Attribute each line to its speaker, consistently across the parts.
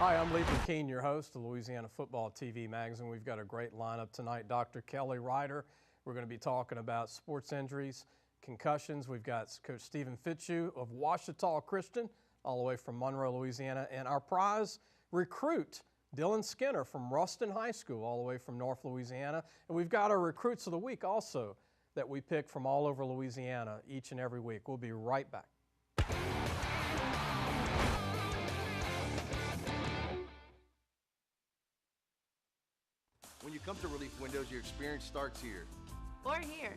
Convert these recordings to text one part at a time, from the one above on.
Speaker 1: Hi, I'm Lee Burkeen, your host of Louisiana Football TV Magazine. We've got a great lineup tonight. Dr. Kelly Ryder. We're going to be talking about sports injuries, concussions. We've got Coach Stephen Fitzhugh of Ouachita Christian, all the way from Monroe, Louisiana, and our prize recruit, Dylan Skinner from Ruston High School, all the way from North Louisiana. And we've got our recruits of the week also that we pick from all over Louisiana each and every week. We'll be right back.
Speaker 2: When you come to Relief Windows, your experience starts here.
Speaker 3: Or here.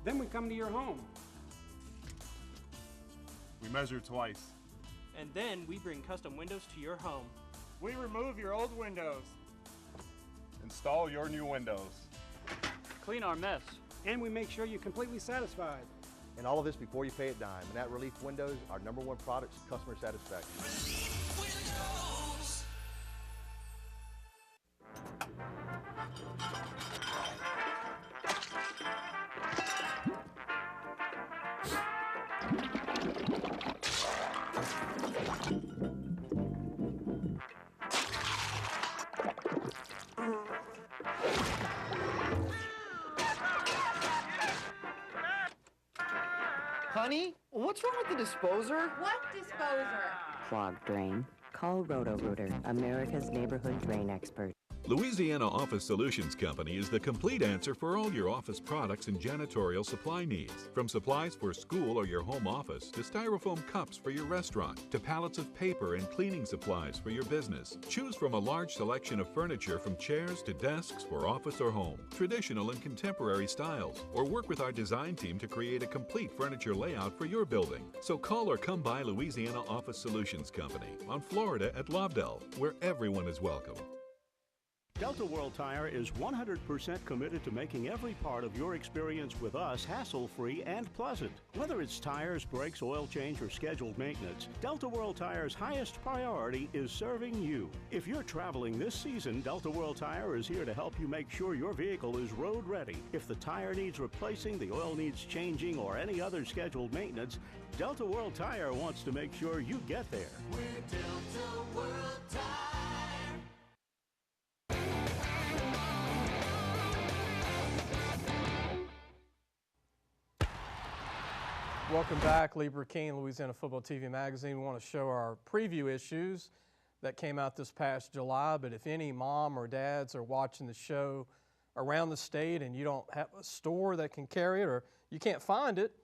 Speaker 4: Then we come to your home.
Speaker 5: We measure twice.
Speaker 6: And then we bring custom windows to your home.
Speaker 5: We remove your old windows. Install your new windows.
Speaker 6: Clean our mess.
Speaker 4: And we make sure you're completely satisfied.
Speaker 2: And all of this before you pay a dime. And at Relief Windows, our #1 product is customer satisfaction.
Speaker 7: Relief Windows.
Speaker 8: Honey, what's wrong with the disposer?
Speaker 3: What disposer?
Speaker 9: Clogged drain? Call Roto-Rooter, America's neighborhood drain expert.
Speaker 10: Louisiana Office Solutions Company is the complete answer for all your office products and janitorial supply needs. From supplies for school or your home office, to styrofoam cups for your restaurant, to pallets of paper and cleaning supplies for your business. Choose from a large selection of furniture from chairs to desks for office or home, traditional and contemporary styles, or work with our design team to create a complete furniture layout for your building. So call or come by Louisiana Office Solutions Company on Florida at Lobdell, where everyone is welcome.
Speaker 11: Delta World Tire is 100% committed to making every part of your experience with us hassle-free and pleasant. Whether it's tires, brakes, oil change, or scheduled maintenance, Delta World Tire's highest priority is serving you. If you're traveling this season, Delta World Tire is here to help you make sure your vehicle is road ready. If the tire needs replacing, the oil needs changing, or any other scheduled maintenance, Delta World Tire wants to make sure you get there.
Speaker 7: We're Delta World Tire.
Speaker 1: Welcome back, Lee Burkeen, Louisiana Football TV Magazine. We want to show our preview issues that came out this past July, but if any mom or dads are watching the show around the state and you don't have a store that can carry it or you can't find it,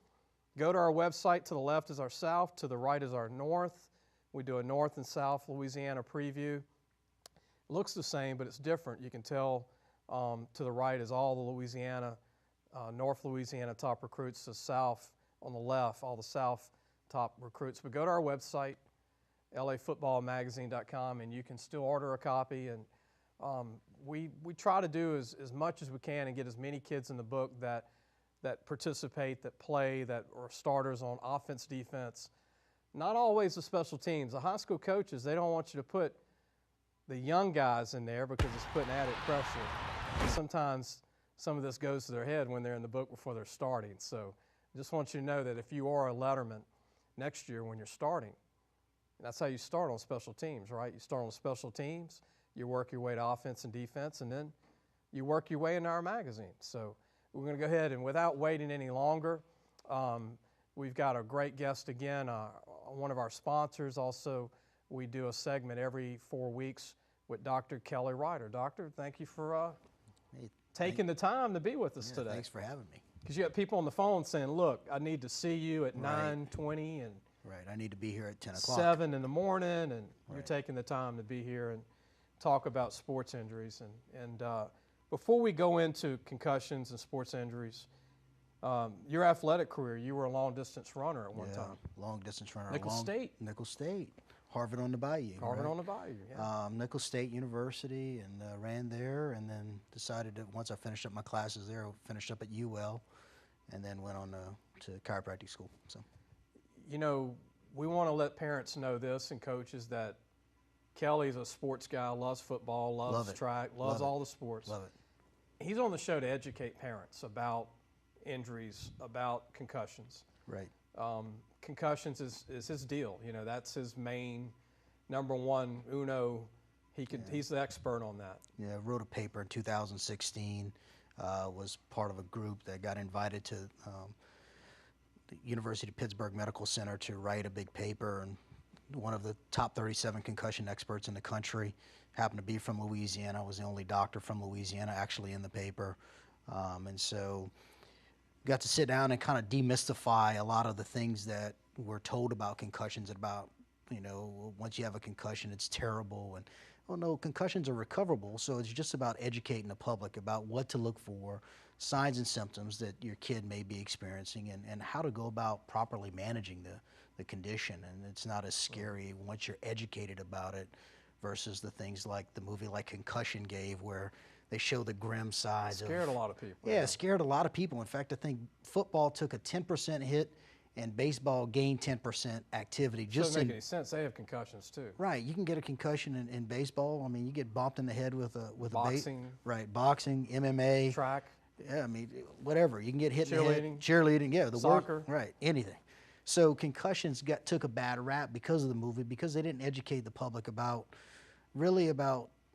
Speaker 1: go to our website. To the left is our south, to the right is our north. We do a north and south Louisiana preview. It looks the same, but it's different. You can tell to the right is all the Louisiana, North Louisiana top recruits, the south on the left, all the South top recruits. But go to our website, lafootballmagazine.com, and you can still order a copy. And we try to do as much as we can and get as many kids in the book that participate, that play, that are starters on offense, defense. Not always the special teams. The high school coaches, they don't want you to put the young guys in there because it's putting added pressure. And sometimes some of this goes to their head when they're in the book before they're starting. So I just want you to know that if you are a letterman next year when you're starting, that's how you start on special teams, right? You start on special teams, you work your way to offense and defense, and then you work your way into our magazine. So we're going to go ahead and without waiting any longer, we've got a great guest again, one of our sponsors. Also, we do a segment every 4 weeks with Dr. Kelly Ryder. Doctor, thank you for taking the time to be with us today.
Speaker 8: Thanks for having me.
Speaker 1: Because you have people on the phone saying, look, I need to see you at 9:20 and
Speaker 8: Right, I need to be here at 10 o'clock.
Speaker 1: 7 in the morning, and you're
Speaker 8: Right.
Speaker 1: taking the time to be here and talk about sports injuries. And before we go into concussions and sports injuries, your athletic career, you were a long-distance runner at one time.
Speaker 8: Long-distance runner.
Speaker 1: Nicholls State.
Speaker 8: Nicholls State. Harvard on the Bayou.
Speaker 1: Harvard
Speaker 8: right?
Speaker 1: on the Bayou, yeah.
Speaker 8: Nicholls State University, and ran there, and then decided that once I finished up my classes there, I finished up at UL, and then went on to chiropractic school. So,
Speaker 1: you know, we want to let parents know this and coaches that Kelly's a sports guy, loves football, loves track, loves all the sports.
Speaker 8: Love it.
Speaker 1: He's on the show to educate parents about injuries, about concussions.
Speaker 8: Right.
Speaker 1: Concussions is his deal. You know, that's his main #1 Uno. He's the expert on that.
Speaker 8: Yeah, wrote a paper in 2016. Was part of a group that got invited to the University of Pittsburgh Medical Center to write a big paper, and one of the top 37 concussion experts in the country happened to be from Louisiana. I was the only doctor from Louisiana actually in the paper, and so got to sit down and kind of demystify a lot of the things that we're told about concussions, about, you know, once you have a concussion, it's terrible, and oh no, concussions are recoverable. So it's just about educating the public about what to look for, signs and symptoms that your kid may be experiencing, and how to go about properly managing the condition. And it's not as scary once you're educated about it versus the things like the movie like Concussion gave, where they show the grim side.
Speaker 1: Scared a lot of people.
Speaker 8: Yeah, scared a lot of people. In fact, I think football took a 10% hit and baseball gained 10% activity.
Speaker 1: Doesn't make any sense. They have concussions too.
Speaker 8: Right, you can get a concussion in baseball. I mean, you get bumped in the head with a
Speaker 1: boxing.
Speaker 8: Right, boxing, MMA,
Speaker 1: track.
Speaker 8: Yeah, I mean, whatever. You can get hit in the head.
Speaker 1: Cheerleading.
Speaker 8: Cheerleading, yeah.
Speaker 1: Soccer.
Speaker 8: Right, anything. So concussions took a bad rap because of the movie, because they didn't educate the public about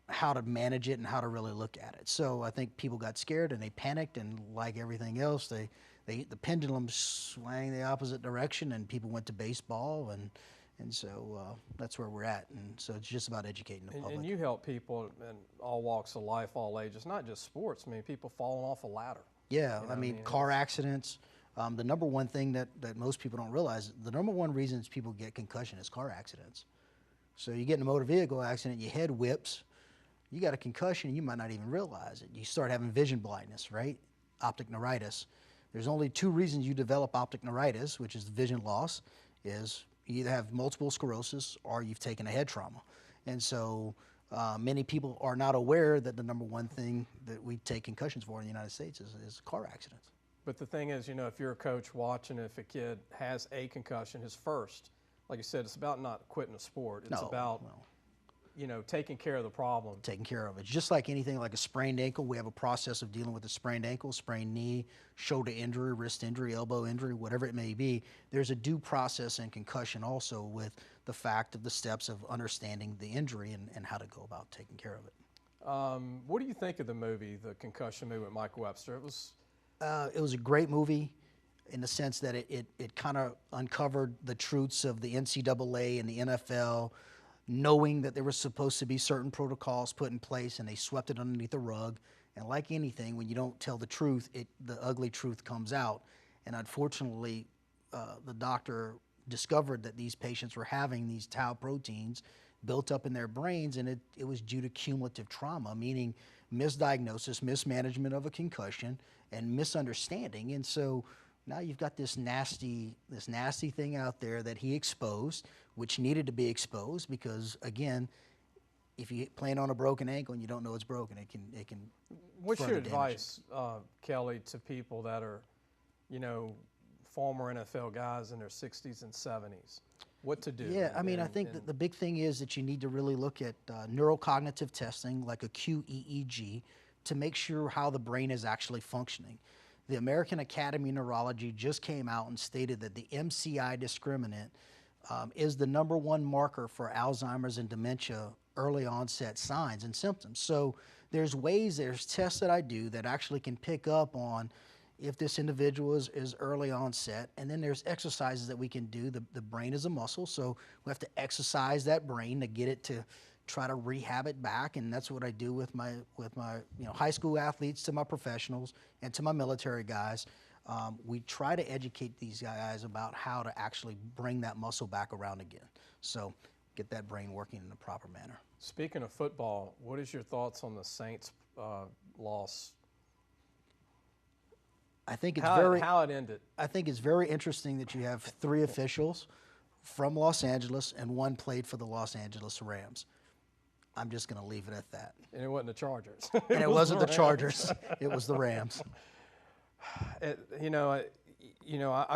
Speaker 8: how to manage it and how to really look at it. So I think people got scared and they panicked, and like everything else, the pendulum swang the opposite direction, and people went to baseball, and so that's where we're at. And so it's just about educating the public.
Speaker 1: And you help people in all walks of life, all ages, not just sports. I mean, people falling off a ladder.
Speaker 8: Yeah, I mean, car accidents. The number one thing that most people don't realize, the number one reasons people get concussion is car accidents. So you get in a motor vehicle accident, your head whips, you got a concussion, you might not even realize it. You start having vision blindness, right? Optic neuritis. There's only 2 reasons you develop optic neuritis, which is vision loss, is you either have multiple sclerosis or you've taken a head trauma. And so many people are not aware that the number one thing that we take concussions for in the United States is car accidents.
Speaker 1: But the thing is, you know, if you're a coach watching, if a kid has a concussion, his first, like you said, it's about not quitting a sport. It's about, you know, taking care of the problem.
Speaker 8: Taking care of it. Just like anything, like a sprained ankle, we have a process of dealing with a sprained ankle, sprained knee, shoulder injury, wrist injury, elbow injury, whatever it may be. There's a due process in concussion also, with the fact of the steps of understanding the injury and how to go about taking care of it.
Speaker 1: What do you think of the movie, the Concussion movie with Mike Webster? It
Speaker 8: was a great movie in the sense that it kind of uncovered the truths of the NCAA and the NFL, knowing that there was supposed to be certain protocols put in place, and they swept it underneath the rug. And like anything, when you don't tell the truth, the ugly truth comes out. And unfortunately, the doctor discovered that these patients were having these tau proteins built up in their brains, and it was due to cumulative trauma, meaning misdiagnosis, mismanagement of a concussion, and misunderstanding. And so now you've got this nasty thing out there that he exposed, which needed to be exposed, because again, if you're playing on a broken ankle and you don't know it's broken, it can.
Speaker 1: What's your advice, Kelly, to people that are, you know, former NFL guys in their 60s and 70s? What to do?
Speaker 8: Yeah, I mean, I think that the big thing is that you need to really look at neurocognitive testing, like a QEEG, to make sure how the brain is actually functioning. The American Academy of Neurology just came out and stated that the MCI discriminant is the #1 marker for Alzheimer's and dementia early onset signs and symptoms. So there's tests that I do that actually can pick up on if this individual is early onset, and then there's exercises that we can do. The brain is a muscle, so we have to exercise that brain to get it to try to rehab it back, and that's what I do with my high school athletes, to my professionals, and to my military guys. We try to educate these guys about how to actually bring that muscle back around again. So get that brain working in a proper manner.
Speaker 1: Speaking of football, what is your thoughts on the Saints loss?
Speaker 8: I think
Speaker 1: how it ended.
Speaker 8: I think it's very interesting that you have 3 officials from Los Angeles and 1 played for the Los Angeles Rams. I'm just going to leave it at that.
Speaker 1: And it wasn't the Chargers.
Speaker 8: And it wasn't the Chargers. It was the Rams.
Speaker 1: I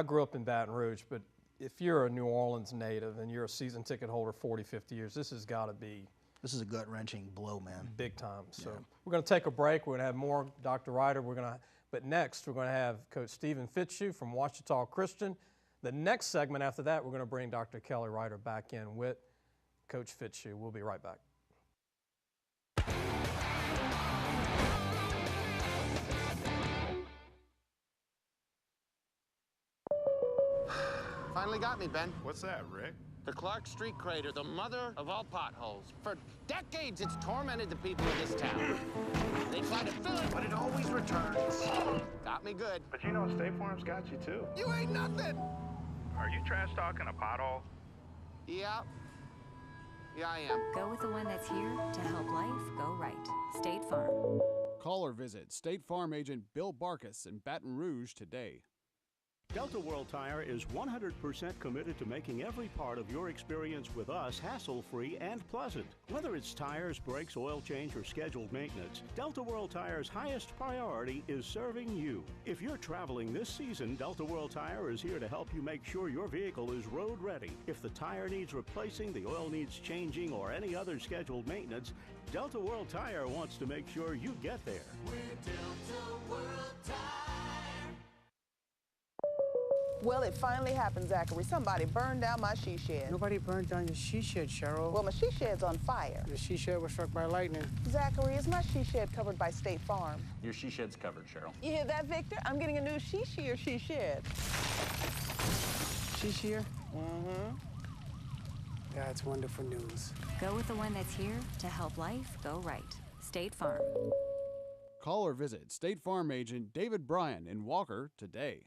Speaker 1: grew up in Baton Rouge, but if you're a New Orleans native and you're a season ticket holder 40, 50 years, this has got to be.
Speaker 8: This is a gut-wrenching blow, man.
Speaker 1: Big time. So we're going to take a break. We're going to have more Dr. Ryder. But next, we're going to have Coach Stephen Fitzhugh from Ouachita Christian. The next segment after that, we're going to bring Dr. Kelly Ryder back in with Coach Fitzhugh. We'll be right back.
Speaker 12: Finally got me, Ben.
Speaker 5: What's that, Rick?
Speaker 12: The Clark Street crater, the mother of all potholes. For decades, it's tormented the people of this town. They try to fill it, but it always returns. Got me good.
Speaker 5: But you know State Farm's got you, too.
Speaker 12: You ain't nothing.
Speaker 5: Are you trash talking a pothole?
Speaker 12: Yeah. Yeah, I am.
Speaker 13: Go with the one that's here to help life go right. State Farm.
Speaker 14: Call or visit State Farm agent Bill Barkus in Baton Rouge today.
Speaker 11: Delta World Tire is 100% committed to making every part of your experience with us hassle-free and pleasant. Whether it's tires, brakes, oil change, or scheduled maintenance, Delta World Tire's highest priority is serving you. If you're traveling this season, Delta World Tire is here to help you make sure your vehicle is road ready. If the tire needs replacing, the oil needs changing, or any other scheduled maintenance, Delta World Tire wants to make sure you get there.
Speaker 7: We're Delta World Tire.
Speaker 15: Well, it finally happened, Zachary. Somebody burned down my she shed.
Speaker 4: Nobody burned down your she shed, Cheryl.
Speaker 15: Well, my she shed's on fire.
Speaker 4: The she shed was struck by lightning.
Speaker 15: Zachary, is my she shed covered by State Farm?
Speaker 16: Your she shed's covered, Cheryl.
Speaker 15: You hear that, Victor? I'm getting a new she shear she shed.
Speaker 4: She shear?
Speaker 15: Mm-hmm.
Speaker 4: That's wonderful news.
Speaker 13: Go with the one that's here to help life go right. State Farm.
Speaker 14: Call or visit State Farm agent David Bryan in Walker today.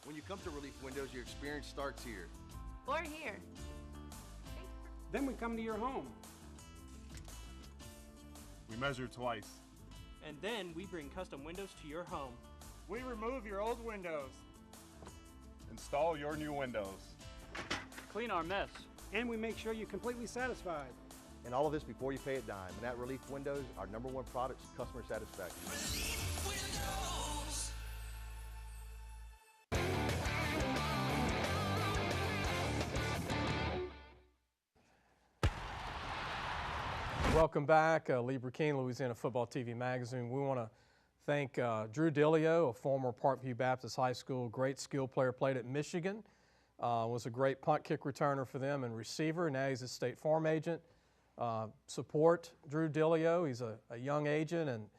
Speaker 2: When you come to Relief Windows, your experience starts here.
Speaker 3: Or here.
Speaker 4: Then we come to your home.
Speaker 5: We measure twice.
Speaker 6: And then we bring custom windows to your home.
Speaker 5: We remove your old windows. Install your new windows.
Speaker 6: Clean our mess.
Speaker 4: And we make sure you're completely satisfied.
Speaker 2: And all of this before you pay a dime. And at Relief Windows, our #1 product is customer satisfaction.
Speaker 7: Relief Windows.
Speaker 1: Welcome back, Lee Burkeen, Louisiana Football TV Magazine. We want to thank Drew Dillio, a former Parkview Baptist High School, great skill player, played at Michigan, was a great punt kick returner for them and receiver. Now he's a State Farm agent. Support Drew Dillio. He's a young agent and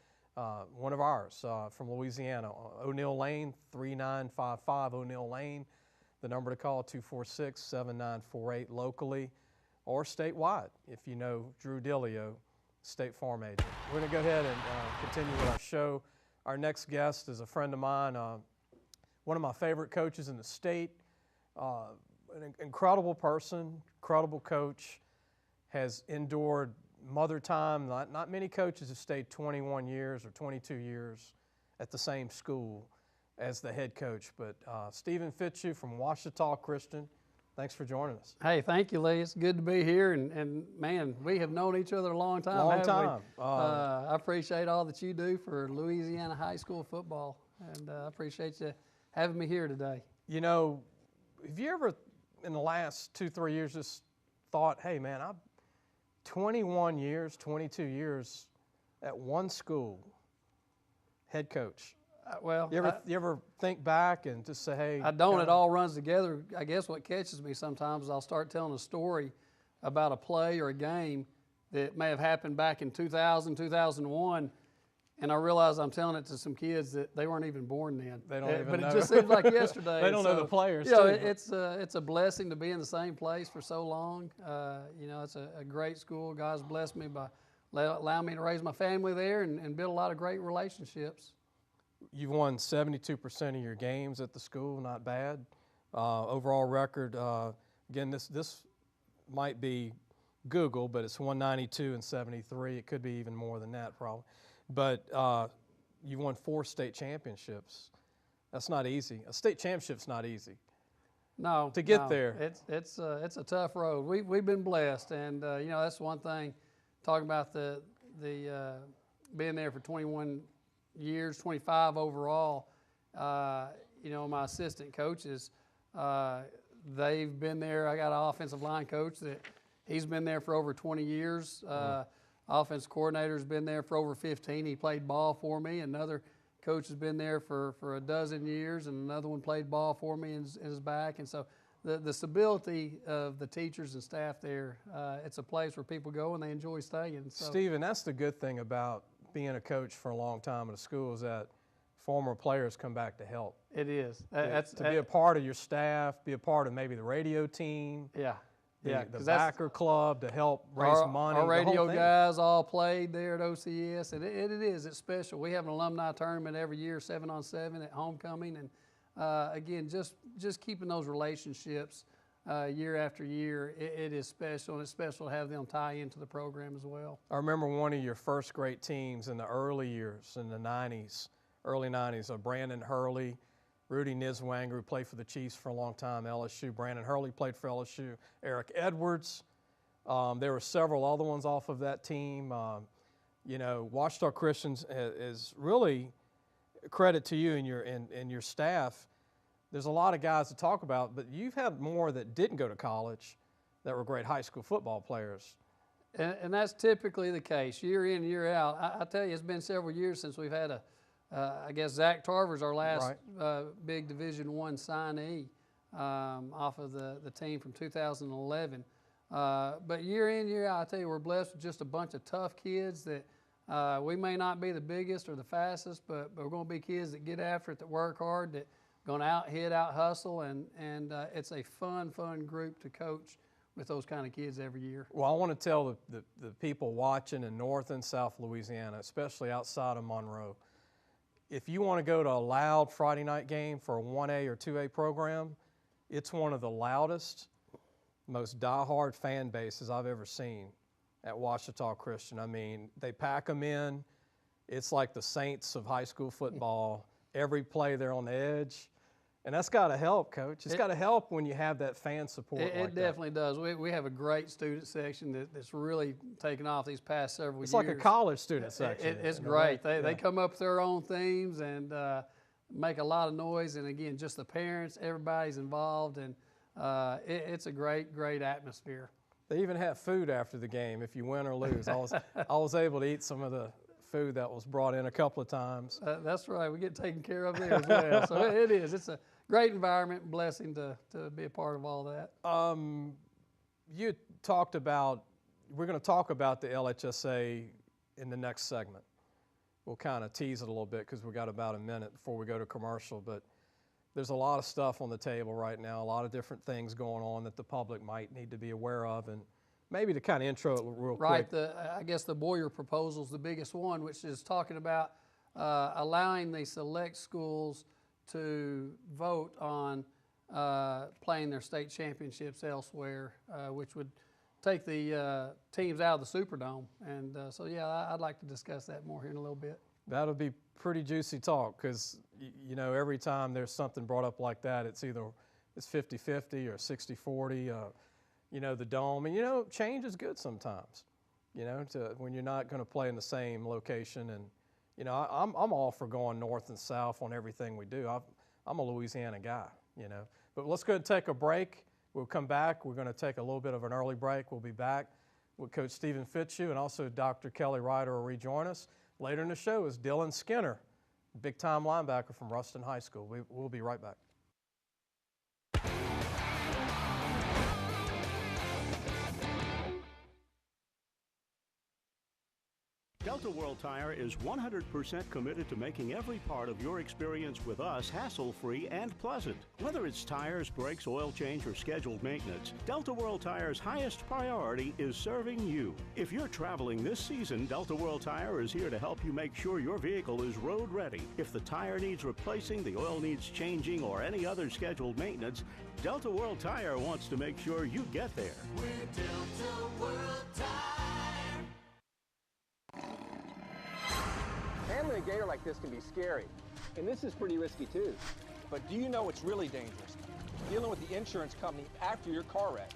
Speaker 1: one of ours from Louisiana. O'Neill Lane, 3955 O'Neill Lane. The number to call, 246-7948 locally or statewide if you know Drew Dillio, State Farm agent. We're going to go ahead and continue with our show. Our next guest is a friend of mine, one of my favorite coaches in the state, an incredible person, incredible coach, has endured mother time. Not many coaches have stayed 21 years or 22 years at the same school as the head coach, but Stephen Fitzhugh from Ouachita Christian, thanks for joining us.
Speaker 17: Hey, thank you, Lee. It's good to be here, and man, we have known each other a long time.
Speaker 1: Long time.
Speaker 17: I appreciate all that you do for Louisiana high school football, and I appreciate you having me here today.
Speaker 1: You know, have you ever, in the last 2-3 years, just thought, hey, man, I'm 21 years, 22 years at one school, head coach.
Speaker 17: Well,
Speaker 1: you ever think back and just say, hey?
Speaker 17: I don't. It all runs together. I guess what catches me sometimes is I'll start telling a story about a play or a game that may have happened back in 2000, 2001, and I realize I'm telling it to some kids that they weren't even born then.
Speaker 1: They don't even know.
Speaker 17: But it just seems like yesterday.
Speaker 1: They don't know the players,
Speaker 17: you know,
Speaker 1: too.
Speaker 17: It's a blessing to be in the same place for so long. You know, it's a great school. God's blessed me by allowing me to raise my family there and build a lot of great relationships.
Speaker 1: You've won 72% of your games at the school, not bad. Overall record, again, this might be Google, but it's 192 and 73. It could be even more than that, probably. But you won 4 state championships. That's not easy. A state championship's not easy.
Speaker 17: No,
Speaker 1: to get there.
Speaker 17: It's a tough road. We've been blessed, and you know, that's one thing. Talking about the being there for 21 years, 25 overall. You know, my assistant coaches, they've been there. I got an offensive line coach that he's been there for over 20 years. Offensive coordinator's been there for over 15. He played ball for me. Another coach has been there for a dozen years, and another one played ball for me in his back. And so the stability of the teachers and staff there, it's a place where people go and they enjoy staying. So,
Speaker 1: Stephen, that's the good thing about being a coach for a long time at a school is that former players come back to help.
Speaker 17: it is.
Speaker 1: To be a part of your staff, be a part of maybe the radio team.
Speaker 17: Yeah. Yeah,
Speaker 1: the backer club to help raise money.
Speaker 17: Our
Speaker 1: the
Speaker 17: radio
Speaker 1: whole thing.
Speaker 17: guys all played there at OCS, and it's special. We have an alumni tournament every year, 7-on-7 at homecoming, and again, just keeping those relationships year after year, it is special, and it's special to have them tie into the program as well.
Speaker 1: I remember one of your first great teams in the early years, in the early 90s, Brandon Hurley, Rudy Niswanger, who played for the Chiefs for a long time, LSU. Brandon Hurley played for LSU. Eric Edwards. There were several other ones off of that team. Ouachita Christians is really credit to you and your staff. There's a lot of guys to talk about, but you've had more that didn't go to college that were great high school football players.
Speaker 17: And that's typically the case, year in, year out. I tell you, it's been several years since we've had I guess Zach Tarver's our last big Division I signee off of the team from 2011. But year in, year out, I tell you, we're blessed with just a bunch of tough kids that we may not be the biggest or the fastest, but we're going to be kids that get after it, that work hard, that going to out hustle, and it's a fun group to coach with those kind of kids every year.
Speaker 1: Well, I want to tell the people watching in North and South Louisiana, especially outside of Monroe, if you want to go to a loud Friday night game for a 1A or 2A program, it's one of the loudest, most diehard fan bases I've ever seen at Ouachita Christian. I mean, they pack them in. It's like the Saints of high school football. Every play they're on the edge. And that's got to help, Coach. It's got to help when you have that fan support like that.
Speaker 17: It definitely does. We have a great student section that's really taken off these past several years.
Speaker 1: It's like a college student section.
Speaker 17: It's great. They come up with their own themes and make a lot of noise. And, again, just the parents, everybody's involved. And it's a great atmosphere.
Speaker 1: They even have food after the game if you win or lose. I was able to eat some of the food that was brought in a couple of times.
Speaker 17: That's right. We get taken care of there as well. So it is. It's a great environment and blessing to be a part of all that.
Speaker 1: You talked about, we're going to talk about the LHSA in the next segment. We'll kind of tease it a little bit because we've got about a minute before we go to commercial. But there's a lot of stuff on the table right now, a lot of different things going on that the public might need to be aware of. And maybe to kind of intro it real quick.
Speaker 17: Right, I guess the Boyer proposal is the biggest one, which is talking about allowing the select schools to vote on playing their state championships elsewhere, which would take the teams out of the Superdome. And so, yeah, I'd like to discuss that more here in a little bit.
Speaker 1: That'll be pretty juicy talk because, every time there's something brought up like that, it's either it's 50-50 or 60-40. The dome. And, change is good sometimes, when you're not going to play in the same location. And, I'm all for going north and south on everything we do. I'm a Louisiana guy, But let's go ahead and take a break. We'll come back. We're going to take a little bit of an early break. We'll be back with Coach Stephen Fitzhugh, and also Dr. Kelly Ryder will rejoin us. Later in the show is Dylan Skinner, big-time linebacker from Ruston High School. We'll be right back.
Speaker 11: Delta World Tire is 100% committed to making every part of your experience with us hassle-free and pleasant. Whether it's tires, brakes, oil change, or scheduled maintenance, Delta World Tire's highest priority is serving you. If you're traveling this season, Delta World Tire is here to help you make sure your vehicle is road ready. If the tire needs replacing, the oil needs changing, or any other scheduled maintenance, Delta World Tire wants to make sure you get there.
Speaker 7: We're Delta World Tire.
Speaker 16: Handling a gator like this can be scary, and this is pretty risky too. But do you know what's really dangerous? Dealing with the insurance company after your car wreck.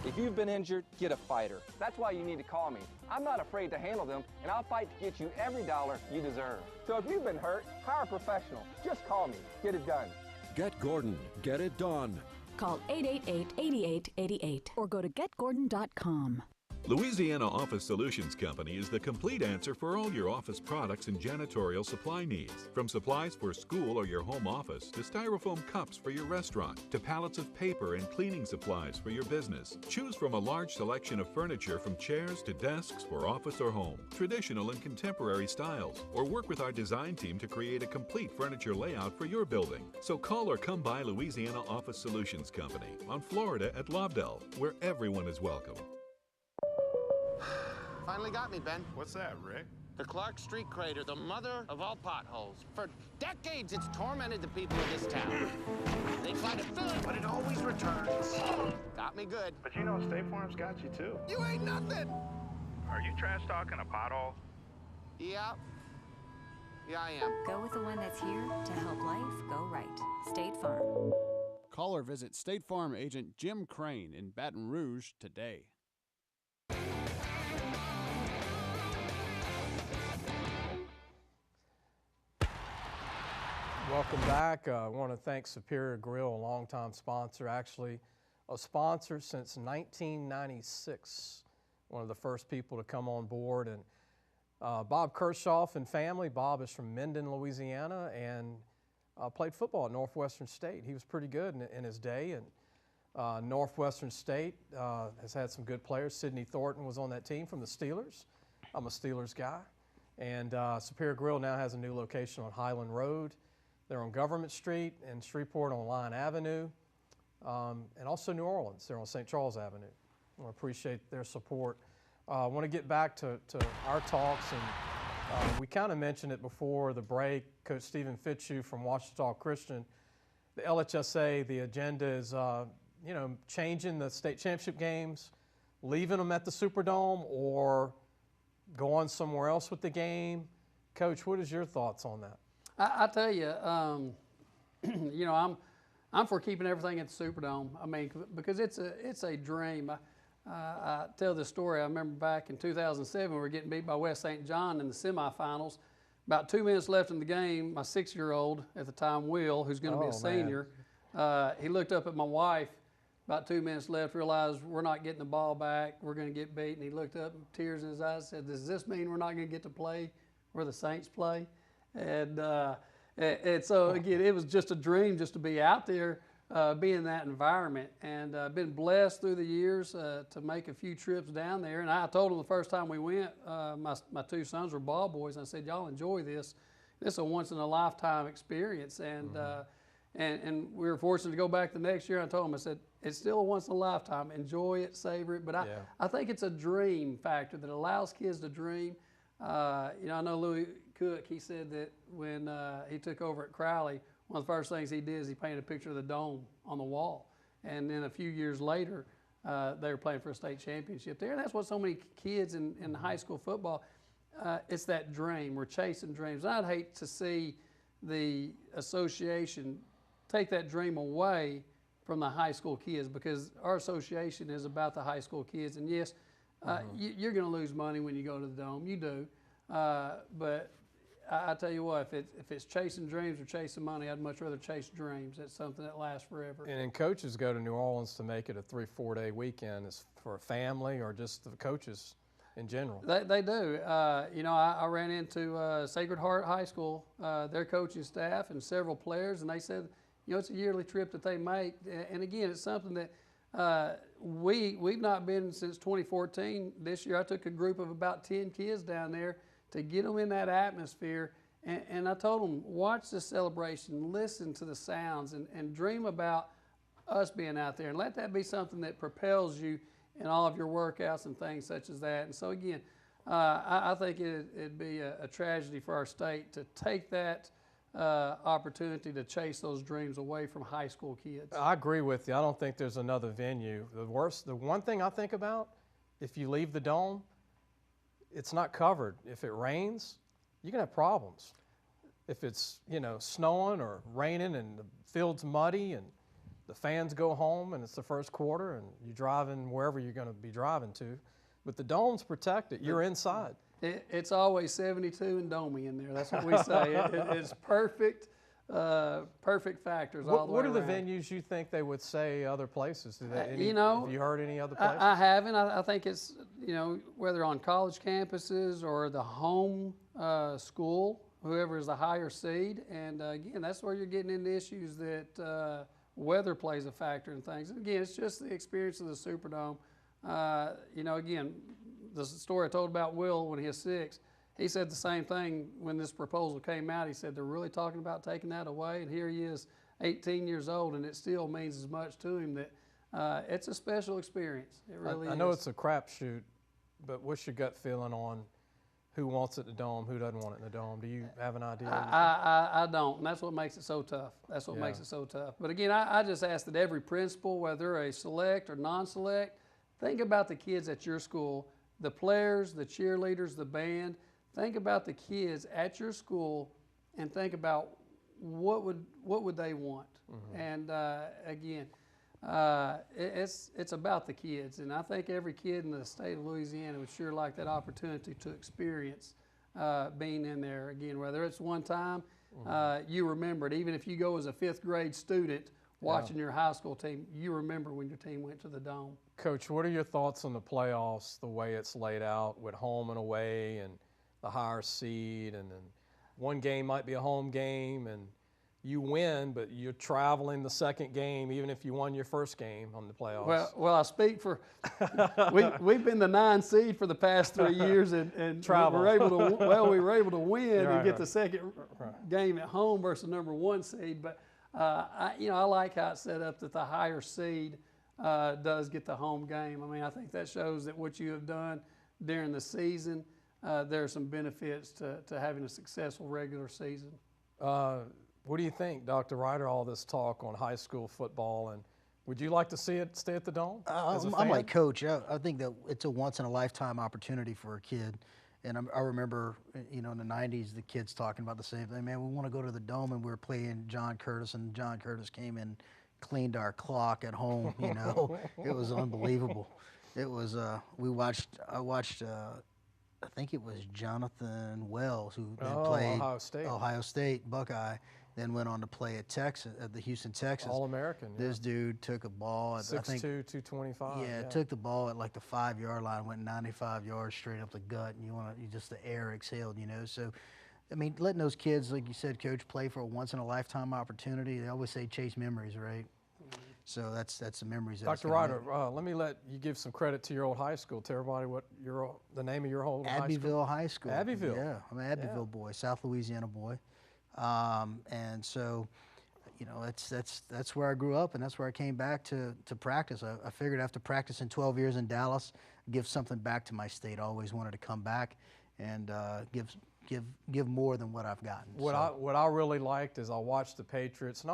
Speaker 16: If you've been injured, get a fighter. That's why you need to call me. I'm not afraid to handle them, and I'll fight to get you every dollar you deserve. So if you've been hurt, hire a professional. Just call me. Get it done.
Speaker 18: Get Gordon. Get it done.
Speaker 19: Call 888-8888 or go to getgordon.com.
Speaker 10: Louisiana Office Solutions Company is the complete answer for all your office products and janitorial supply needs. From supplies for school or your home office, to styrofoam cups for your restaurant, to pallets of paper and cleaning supplies for your business. Choose from a large selection of furniture from chairs to desks for office or home, traditional and contemporary styles, or work with our design team to create a complete furniture layout for your building. So call or come by Louisiana Office Solutions Company on Florida at Lobdell, where everyone is welcome.
Speaker 12: Finally got me, Ben.
Speaker 5: What's that, Rick?
Speaker 12: The Clark Street crater, the mother of all potholes. For decades, it's tormented the people of this town. They try to fill it, but it always returns. Got me good.
Speaker 5: But you know State Farm's got you, too.
Speaker 12: You ain't nothing.
Speaker 5: Are you trash talking a pothole?
Speaker 12: Yeah. Yeah, I am.
Speaker 13: Go with the one that's here to help life go right. State Farm.
Speaker 14: Call or visit State Farm agent Jim Crane in Baton Rouge today.
Speaker 1: Welcome back. I want to thank Superior Grill, a longtime sponsor, actually a sponsor since 1996, one of the first people to come on board. And Bob Kershoff and family. Bob is from Minden, Louisiana, and played football at Northwestern State. He was pretty good in his day, and Northwestern State has had some good players. Sidney Thornton was on that team from the Steelers. I'm a Steelers guy. And Superior Grill now has a new location on Highland Road. They're on Government Street and Shreveport on Line Avenue, and also New Orleans. They're on St. Charles Avenue. I appreciate their support. I want to get back to our talks, and we kind of mentioned it before the break. Coach Stephen Fitzhugh from Ouachita Christian, the LHSA, the agenda is changing the state championship games, leaving them at the Superdome, or going somewhere else with the game. Coach, what is your thoughts on that?
Speaker 17: I tell you, I'm for keeping everything at the Superdome. I mean, because it's a dream. I tell this story. I remember back in 2007, we were getting beat by West St. John in the semifinals. About 2 minutes left in the game, my 6-year-old at the time, Will, who's going to be a senior, he looked up at my wife. About 2 minutes left, realized we're not getting the ball back. We're going to get beat. And he looked up, tears in his eyes, said, "Does this mean we're not going to get to play where the Saints play?" And so, again, it was just a dream just to be out there, be in that environment. And I've been blessed through the years to make a few trips down there. And I told them the first time we went, my 2 sons were ball boys, and I said, "Y'all enjoy this. This is a once-in-a-lifetime experience." And, and we were fortunate to go back the next year. I told them, I said, "It's still a once-in-a-lifetime. Enjoy it, savor it." But I think it's a dream factor that allows kids to dream. I know Louis Cook, he said that when he took over at Crowley, one of the first things he did is he painted a picture of the dome on the wall. And then a few years later, they were playing for a state championship there. And that's what so many kids in high school football, it's that dream. We're chasing dreams. And I'd hate to see the association take that dream away from the high school kids, because our association is about the high school kids. And yes, you're going to lose money when you go to the Dome. You do. But I tell you what, if it's chasing dreams or chasing money, I'd much rather chase dreams. It's something that lasts forever.
Speaker 1: And coaches go to New Orleans to make it a 3-4 day weekend. Is for a family or just the coaches in general?
Speaker 17: They do. I ran into Sacred Heart High School, their coaching staff, and several players, and they said, it's a yearly trip that they make. And again, it's something that we've not been since 2014. This year, I took a group of about 10 kids down there to get them in that atmosphere. And I told them, watch the celebration, listen to the sounds, and dream about us being out there. And let that be something that propels you in all of your workouts and things such as that. And so again, I think it'd be a tragedy for our state to take that opportunity to chase those dreams away from high school kids.
Speaker 1: I agree with you. I don't think there's another venue. The one thing I think about, if you leave the Dome, it's not covered. If it rains, you can have problems. If it's, snowing or raining and the field's muddy and the fans go home and it's the first quarter and you're driving wherever you're going to be driving to. But the Dome's protected. You're inside.
Speaker 17: It's always 72 and domey in there. That's what we say. It's perfect. perfect factors all the way
Speaker 1: What are the
Speaker 17: around.
Speaker 1: venues you think they would say other places? Do they,
Speaker 17: You know,
Speaker 1: have you heard any other places?
Speaker 17: I haven't. I think it's, you know, whether on college campuses or the home school, whoever is the higher seed. And again, that's where you're getting into issues that weather plays a factor in things. And again, it's just the experience of the Superdome. You know, again, the story I told about Will when he was 6, he said the same thing when this proposal came out. He said they're really talking about taking that away, and here he is, 18 years old, and it still means as much to him that it's a special experience. It really is.
Speaker 1: I know it's a crapshoot, but what's your gut feeling on who wants it in the Dome, who doesn't want it in the Dome? Do you have an idea?
Speaker 17: I don't, and that's what makes it so tough. That's what makes it so tough. But again, I just ask that every principal, whether a select or non-select, think about the kids at your school, the players, the cheerleaders, the band. Think about the kids at your school and think about what would they want. Mm-hmm. And again, it's about the kids, and I think every kid in the state of Louisiana would sure like that opportunity to experience being in there again. Whether it's one time, you remember it. Even if you go as a 5th grade student watching your high school team, you remember when your team went to the Dome.
Speaker 1: Coach, what are your thoughts on the playoffs, the way it's laid out with home and away and the higher seed, and then one game might be a home game and you win, but you're traveling the second game even if you won your first game on the playoffs?
Speaker 17: Well, I speak for we've been the 9 seed for the past 3 years, and we were able to win and get the second game at home versus number 1 seed. But I like how it's set up that the higher seed does get the home game. I mean, I think that shows that what you have done during the season. There are some benefits to having a successful regular season.
Speaker 1: What do you think, Dr. Ryder, all this talk on high school football, and would you like to see it stay at the Dome?
Speaker 8: I'm like Coach. I think that it's a once-in-a-lifetime opportunity for a kid. And I remember, you know, in the 90s, the kids talking about the same thing. Man, we want to go to the Dome, and we were playing John Curtis, and John Curtis came and cleaned our clock at home, you know. It was unbelievable. It was, I watched I think it was Jonathan Wells, who then played Ohio State Buckeye, then went on to play at Texas, at the Houston Texans.
Speaker 1: All-American.
Speaker 8: This dude took a ball at
Speaker 1: 6'2", 225.
Speaker 8: Yeah, took the ball at like the 5-yard line, went 95 yards straight up the gut, and you just the air exhaled, you know. So, I mean, letting those kids, like you said, Coach, play for a once-in-a-lifetime opportunity. They always say chase memories, right? So that's the memories.
Speaker 1: Dr. Ryder, let me let you give some credit to your old high school. Tell everybody what the name of your old high school.
Speaker 8: Abbeville High School.
Speaker 1: Abbeville.
Speaker 8: Yeah, I'm an Abbeville boy, South Louisiana boy, and so, you know, that's where I grew up, and that's where I came back to practice. I figured after practicing 12 years in Dallas, give something back to my state. I always wanted to come back and give more than what I've gotten.
Speaker 1: What I really liked is I watched the Patriots, and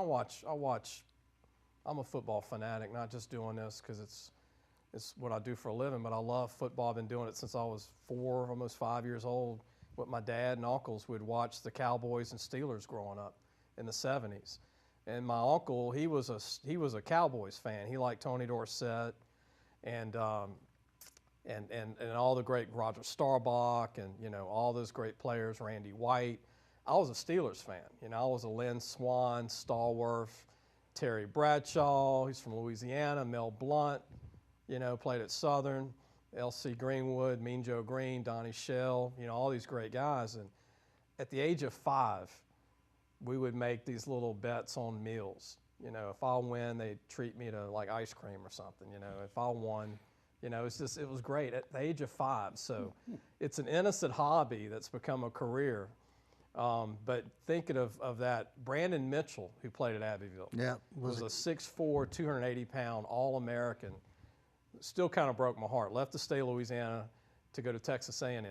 Speaker 1: I'm a football fanatic, not just doing this because it's what I do for a living, but I love football. I've been doing it since I was 4, almost 5 years old. With my dad and uncles, would watch the Cowboys and Steelers growing up in the 70s. And my uncle, he was a Cowboys fan. He liked Tony Dorsett and all the great Roger Staubach and, you know, all those great players, Randy White. I was a Steelers fan. You know, I was a Lynn Swann, Stallworth, Terry Bradshaw, he's from Louisiana, Mel Blount, you know, played at Southern, L.C. Greenwood, Mean Joe Green, Donnie Shell, you know, all these great guys. And at the age of 5, we would make these little bets on meals. You know, if I win, they'd treat me to like ice cream or something, you know. If I won, you know, it was great at the age of 5. So it's an innocent hobby that's become a career. But thinking of that, Brandon Mitchell, who played at Abbeville, was a 6'4", 280-pound All-American. Still kind of broke my heart. Left the state of Louisiana to go to Texas A&M.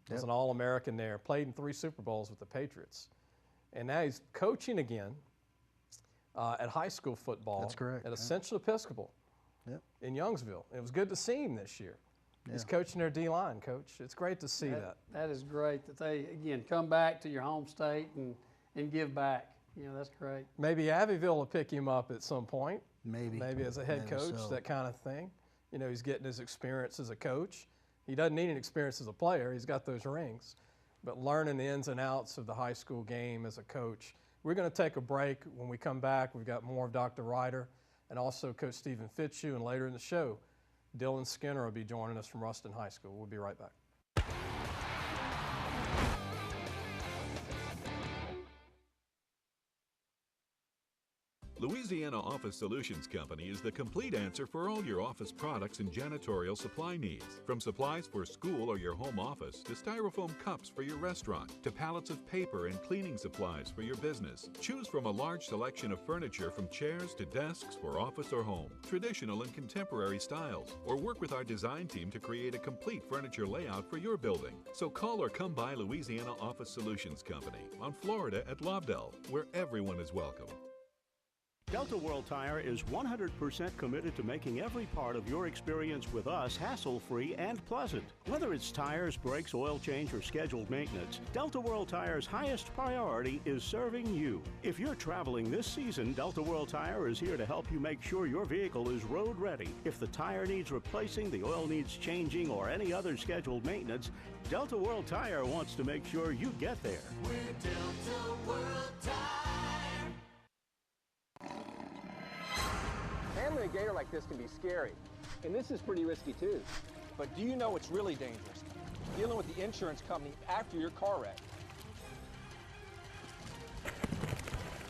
Speaker 1: Was an All-American there. Played in 3 Super Bowls with the Patriots. And now he's coaching again at high school football.
Speaker 8: That's correct.
Speaker 1: At Essential Episcopal in Youngsville. It was good to see him this year. He's coaching their D-line, Coach. It's great to see that.
Speaker 17: That is great that they, again, come back to your home state and give back. You know, that's great.
Speaker 1: Maybe Abbeville will pick him up at some point.
Speaker 8: Maybe
Speaker 1: as a head coach, that kind of thing. You know, he's getting his experience as a coach. He doesn't need an experience as a player. He's got those rings. But learning the ins and outs of the high school game as a coach, We're going to take a break. When we come back, we've got more of Dr. Ryder and also Coach Stephen Fitzhugh, and later in the show, Dylan Skinner will be joining us from Ruston High School. We'll be right back.
Speaker 10: Louisiana Office Solutions Company is the complete answer for all your office products and janitorial supply needs. From supplies for school or your home office, to styrofoam cups for your restaurant, to pallets of paper and cleaning supplies for your business. Choose from a large selection of furniture, from chairs to desks for office or home, traditional and contemporary styles, or work with our design team to create a complete furniture layout for your building. So call or come by Louisiana Office Solutions Company on Florida at Lobdell, where everyone is welcome.
Speaker 11: Delta World Tire is 100% committed to making every part of your experience with us hassle-free and pleasant. Whether it's tires, brakes, oil change, or scheduled maintenance, Delta World Tire's highest priority is serving you. If you're traveling this season, Delta World Tire is here to help you make sure your vehicle is road ready. If the tire needs replacing, the oil needs changing, or any other scheduled maintenance, Delta World Tire wants to make sure you get there.
Speaker 7: We're Delta World Tire.
Speaker 16: Handling a gator like this can be scary, and this is pretty risky too. But do you know what's really dangerous? Dealing with the insurance company after your car wreck.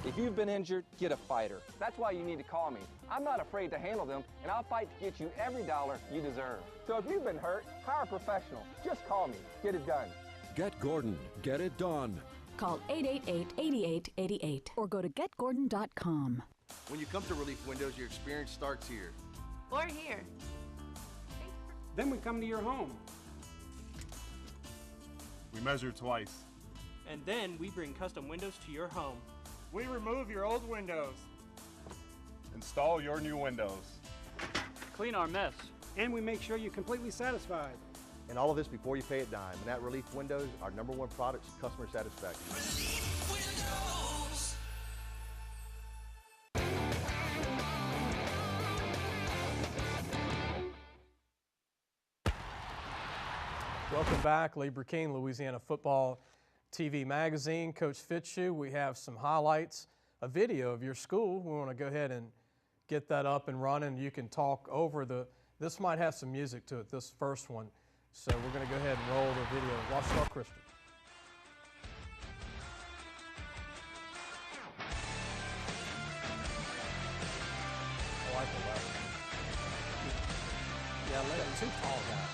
Speaker 16: If you've been injured, get a fighter. That's why you need to call me. I'm not afraid to handle them, and I'll fight to get you every dollar you deserve. So if you've been hurt, hire a professional. Just call me. Get it done.
Speaker 18: Get Gordon. Get it done.
Speaker 19: Call 888-8888 or go to getgordon.com.
Speaker 2: When you come to Relief Windows, your experience starts here.
Speaker 3: Or here.
Speaker 4: Then we come to your home.
Speaker 5: We measure twice.
Speaker 6: And then we bring custom windows to your home.
Speaker 5: We remove your old windows. Install your new windows.
Speaker 6: Clean our mess.
Speaker 4: And we make sure you're completely satisfied.
Speaker 2: And all of this before you pay a dime. And at Relief Windows, our #1 product is customer satisfaction.
Speaker 7: Relief Windows.
Speaker 1: Welcome back, Lee Burkeen, Louisiana Football TV Magazine. Coach Fitzhugh, we have some highlights, a video of your school. We want to go ahead and get that up and running. You can talk over this might have some music to it, this first one. So we're going to go ahead and roll the video. Washington Christian. I like it. Yeah, let it. Two tall guys.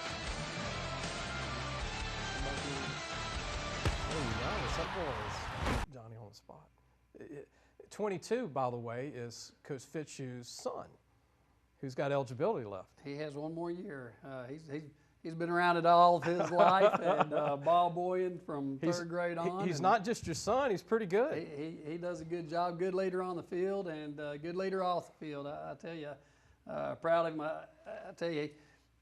Speaker 1: Oh, nice. That boy is Johnny on the spot. 22, by the way, is Coach Fitzhugh's son, who's got eligibility left.
Speaker 17: He has one more year. He's been around it all of his life, and ball boying from third grade on.
Speaker 1: He's not just your son, he's pretty good.
Speaker 17: He does a good job, good leader on the field, and good leader off the field. I tell you, proud of him. I tell you,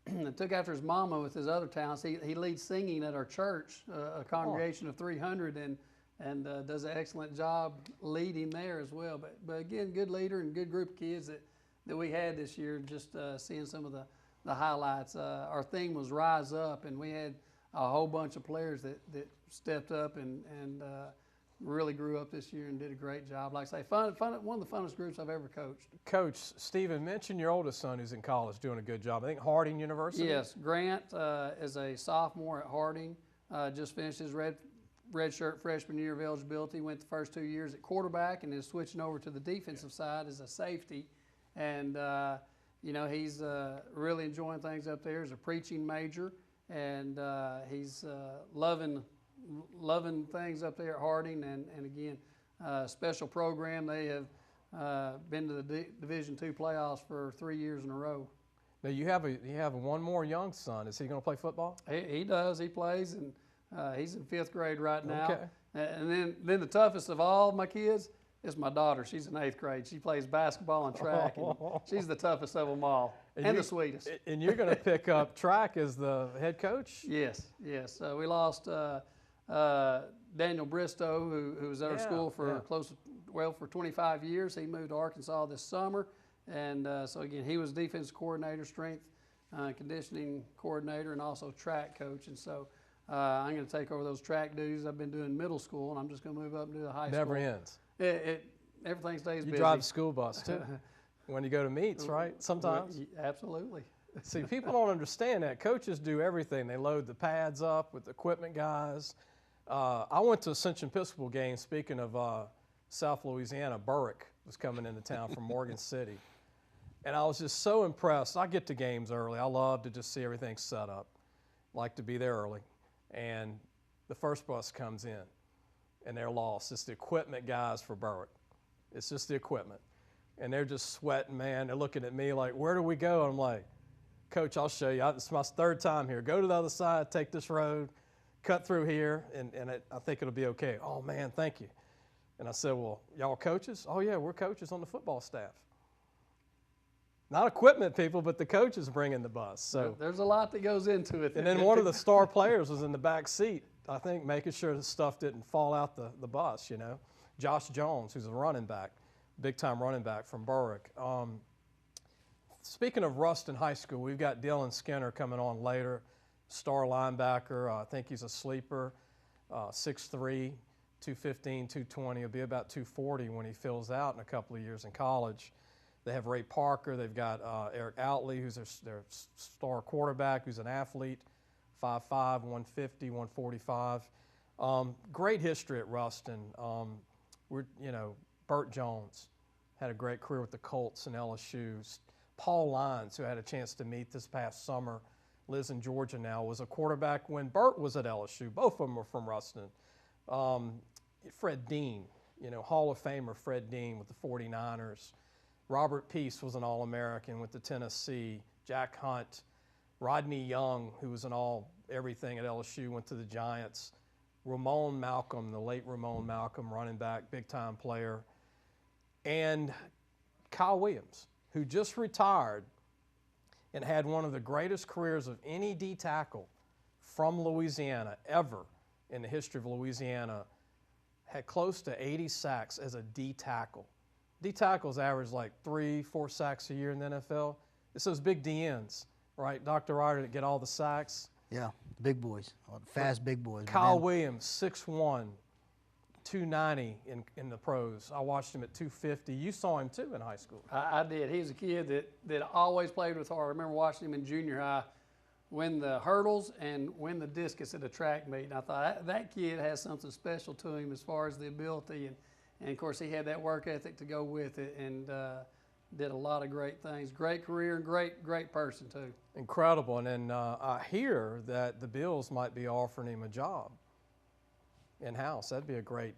Speaker 17: he took after his mama with his other talents. He leads singing at our church, a congregation of 300, and does an excellent job leading there as well. But again, good leader and good group of kids that we had this year. Just seeing some of the highlights. Our theme was Rise Up, and we had a whole bunch of players that stepped up and really grew up this year and did a great job. Like I say, one of the funnest groups I've ever coached.
Speaker 1: Coach, Stephen, mention your oldest son who's in college doing a good job. I think Harding University?
Speaker 17: Yes, Grant is a sophomore at Harding. Just finished his redshirt freshman year of eligibility. Went the first 2 years at quarterback and is switching over to the defensive side as a safety. And he's really enjoying things up there. He's a preaching major, and he's loving things up there at Harding. And again, special program. They have been to the Division II playoffs for 3 years in a row.
Speaker 1: Now you have one more young son. Is he going to play football?
Speaker 17: He does. He plays, and he's in 5th grade right now.
Speaker 1: Okay.
Speaker 17: And then the toughest of all my kids is my daughter. She's in 8th grade. She plays basketball and track, and she's the toughest of them all, and the sweetest.
Speaker 1: And you're going to pick up track as the head coach?
Speaker 17: Yes. We lost Daniel Bristow, who was at our school for for 25 years. He moved to Arkansas this summer, and so again, he was defensive coordinator, strength conditioning coordinator, and also track coach. And so I'm going to take over those track duties. I've been doing middle school, and I'm just going to move up and do the high school.
Speaker 1: Never ends.
Speaker 17: Everything stays
Speaker 1: You
Speaker 17: busy.
Speaker 1: drive the school bus too when you go to meets, right? Sometimes.
Speaker 17: Absolutely.
Speaker 1: See, people don't understand that. Coaches do everything. They load the pads up with equipment guys. I went to Ascension Episcopal game, speaking of South Louisiana. Burrick was coming into town from Morgan City. And I was just so impressed. I get to games early. I love to just see everything set up. Like to be there early. And the first bus comes in, and they're lost. It's the equipment guys for Burrick. It's just the equipment. And they're just sweating, man. They're looking at me like, where do we go? And I'm like, Coach, I'll show you. It's my third time here. Go to the other side, take this road, cut through here, and I think it'll be okay. Oh, man, thank you. And I said, well, y'all coaches? Oh, yeah, we're coaches on the football staff. Not equipment people, but the coaches bringing the bus. So
Speaker 17: there's a lot that goes into it.
Speaker 1: And then one of the star players was in the back seat, I think, making sure the stuff didn't fall out the bus, you know. Josh Jones, who's a running back, big-time running back from Berwick. Speaking of Ruston High School, we've got Dylan Skinner coming on later, star linebacker. I think he's a sleeper, 6'3", 215, 220. He'll be about 240 when he fills out in a couple of years in college. They have Ray Parker. They've got Eric Outley, who's their star quarterback, who's an athlete, 5'5", 150, 145. Great history at Ruston. Burt Jones had a great career with the Colts and LSU. Paul Lyons, who I had a chance to meet this past summer, lives in Georgia now, was a quarterback when Burt was at LSU. Both of them were from Ruston. Fred Dean, Hall of Famer Fred Dean with the 49ers. Robert Peace was an All-American with the Tennessee. Jack Hunt. Rodney Young, who was an all-everything at LSU, went to the Giants. Ramon Malcolm, the late Ramon Malcolm, running back, big-time player. And Kyle Williams, who just retired and had one of the greatest careers of any D tackle from Louisiana ever in the history of Louisiana, had close to 80 sacks as a D tackle. D tackles average like 3-4 sacks a year in the NFL. It's those big DNs, right? Dr. Ryder that get all the sacks.
Speaker 8: Yeah, big boys, fast big boys.
Speaker 1: Kyle Williams, 6'1", 290 in the pros. I watched him at 250. You saw him too in high school.
Speaker 17: I did. He was a kid that always played with heart. I remember watching him in junior high win the hurdles and win the discus at a track meet. And I thought that kid has something special to him as far as the ability. And of course, he had that work ethic to go with it and did a lot of great things. Great career and great person, too.
Speaker 1: Incredible. And then I hear that the Bills might be offering him a job in-house. That'd be a great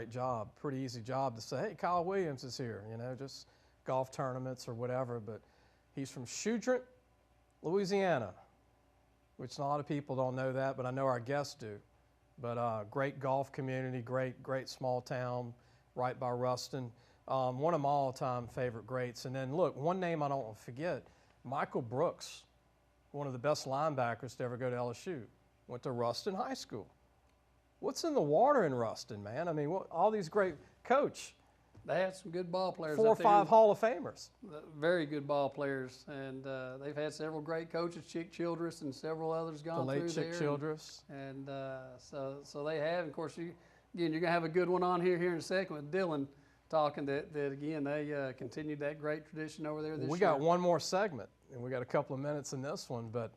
Speaker 1: job. Pretty easy job to say, hey, Kyle Williams is here, just golf tournaments or whatever. But he's from Shudrint, Louisiana, which a lot of people don't know that, but I know our guests do. But great golf community, great small town right by Ruston. One of my all-time favorite greats. And then, look, one name I don't want to forget, Michael Brooks, one of the best linebackers to ever go to LSU, went to Ruston High School. What's in the water in Ruston, man? I mean, all these great coach.
Speaker 17: They had some good ball players.
Speaker 1: 4 or 5 Hall of Famers.
Speaker 17: Very good ball players, and they've had several great coaches, Chick Childress and several others gone through there.
Speaker 1: The late Chick Childress.
Speaker 17: And so they have. Of course, you're going to have a good one on here in a second with Dylan talking that again, they continued that great tradition over there this year.
Speaker 1: We got one more segment, and we got a couple of minutes in this one, but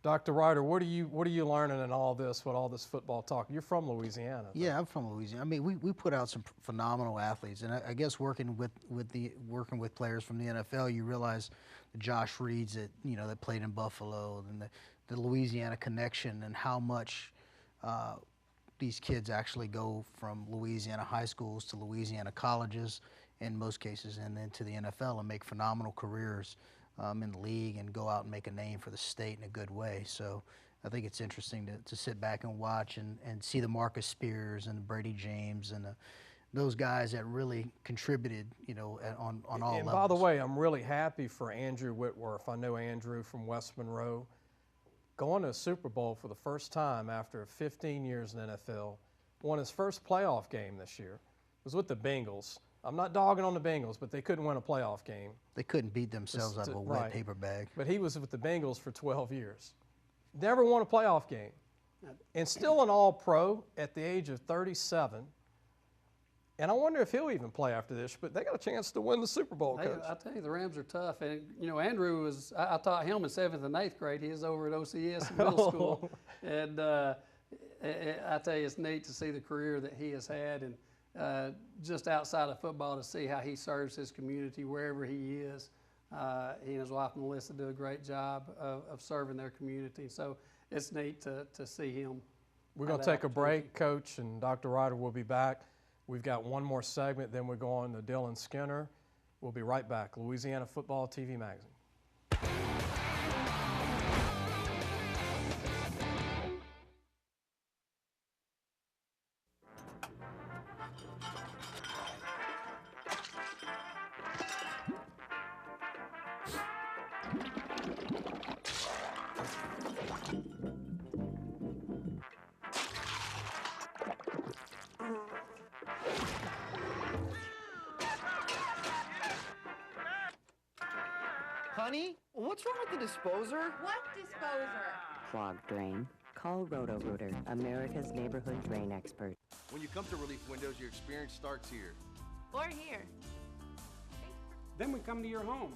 Speaker 1: Dr. Ryder, what are you learning in all this with all this football talk? You're from Louisiana.
Speaker 8: Yeah, I'm from Louisiana. I mean, we put out some phenomenal athletes, and I guess working with players from the NFL, you realize the Josh Reeds that played in Buffalo, and the Louisiana connection, and how much these kids actually go from Louisiana high schools to Louisiana colleges, in most cases, and then to the NFL and make phenomenal careers in the league and go out and make a name for the state in a good way. So I think it's interesting to sit back and watch and see the Marcus Spears and the Brady James and those guys that really contributed, on all levels.
Speaker 1: And by the way, I'm really happy for Andrew Whitworth. I know Andrew from West Monroe. Going to a Super Bowl for the first time after 15 years in the NFL, won his first playoff game this year. It was with the Bengals. I'm not dogging on the Bengals, but they couldn't win a playoff game.
Speaker 8: They couldn't beat themselves out of a wet paper bag.
Speaker 1: But he was with the Bengals for 12 years. Never won a playoff game. And still an All-Pro at the age of 37. And I wonder if he'll even play after this, but they got a chance to win the Super Bowl, Coach.
Speaker 17: I tell you, the Rams are tough. And, you know, Andrew was, I taught him in 7th and 8th grade. He was over at OCS in middle school. And I tell you, it's neat to see the career that he has had, and just outside of football to see how he serves his community wherever he is. He and his wife Melissa do a great job of serving their community. So it's neat to see him.
Speaker 1: We're going to take a break, Coach, and Dr. Ryder will be back. We've got one more segment, then we're going to Dylan Skinner. We'll be right back. Louisiana Football TV Magazine.
Speaker 20: Honey, what's wrong with the disposer?
Speaker 3: What disposer?
Speaker 9: Clogged drain? Call Roto-Rooter, America's neighborhood drain expert.
Speaker 2: When you come to Relief Windows, your experience starts here.
Speaker 3: Or here.
Speaker 4: Then we come to your home.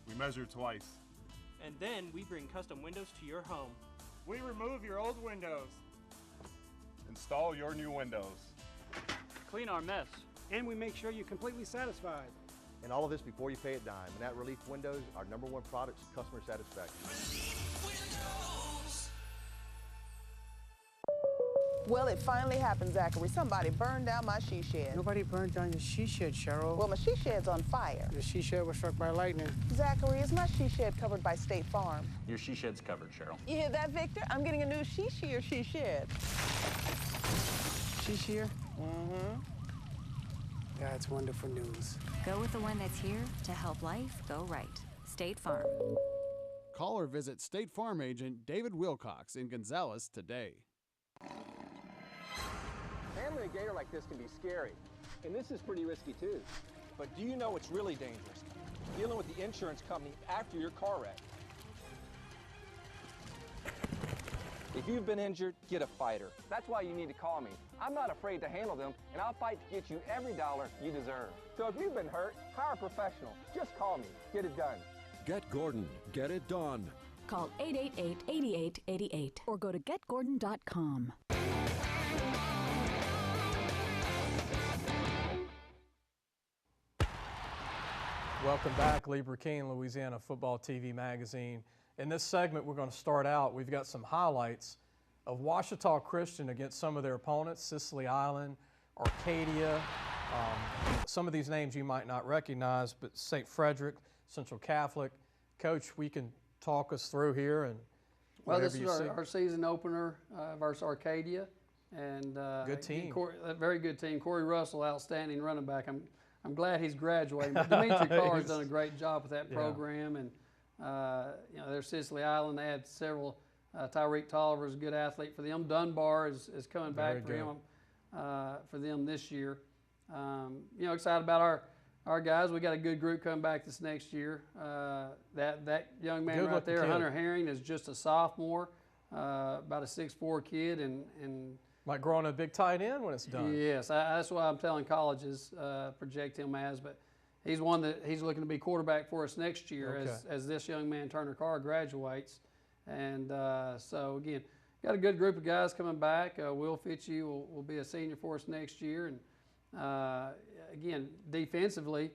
Speaker 5: We measure twice.
Speaker 6: And then we bring custom windows to your home.
Speaker 5: We remove your old windows. Install your new windows.
Speaker 6: Clean our mess.
Speaker 4: And we make sure you're completely satisfied.
Speaker 2: And all of this before you pay a dime. And at Relief Windows, our #1 product is customer satisfaction.
Speaker 15: Well, it finally happened, Zachary. Somebody burned down my she shed.
Speaker 21: Nobody burned down your she shed, Cheryl.
Speaker 15: Well, my she shed's on fire.
Speaker 21: The she shed was struck by lightning.
Speaker 15: Zachary, is my she shed covered by State Farm?
Speaker 22: Your she shed's covered, Cheryl.
Speaker 15: You hear that, Victor? I'm getting a new she shed.
Speaker 21: She shear?
Speaker 15: Mm-hmm.
Speaker 21: That's wonderful news.
Speaker 13: Go with the one that's here to help life go right. State Farm.
Speaker 14: Call or visit State Farm agent David Wilcox in Gonzales today.
Speaker 16: Handling a gator like this can be scary, and this is pretty risky too. But do you know what's really dangerous? Dealing with the insurance company after your car wreck. If you've been injured, get a fighter. That's why you need to call me. I'm not afraid to handle them, and I'll fight to get you every dollar you deserve. So if you've been hurt, hire a professional. Just call me. Get it done.
Speaker 18: Get Gordon. Get it done.
Speaker 19: Call 888-8888 or go to getgordon.com.
Speaker 1: Welcome back, Lee Burkeen, Louisiana Football TV Magazine. In this segment, we're going to start out. We've got some highlights of Ouachita Christian against some of their opponents, Sicily Island, Arcadia. Some of these names you might not recognize, but St. Frederick, Central Catholic. Coach, we can talk us through here. And
Speaker 17: well, this is our season opener versus Arcadia. And
Speaker 1: good team.
Speaker 17: A very good team. Corey Russell, outstanding running back. I'm glad he's graduating. But Dimitri Carr has done a great job with that program. And you know, they're Sicily Island. They had several. Tyreek Tolliver is a good athlete for them. Dunbar is coming back for them this year. You know, excited about our guys. We got a good group coming back this next year. That young man right there, Hunter Herring, is just a sophomore, about a 6'4" kid, and
Speaker 1: might grow on a big tight end when it's done.
Speaker 17: Yes, that's what I'm telling colleges project him as. But he's one that he's looking to be quarterback for us next year as this young man Turner Carr graduates. And so again, got a good group of guys coming back. Will Fitzhugh will be a senior for us next year. And again, defensively,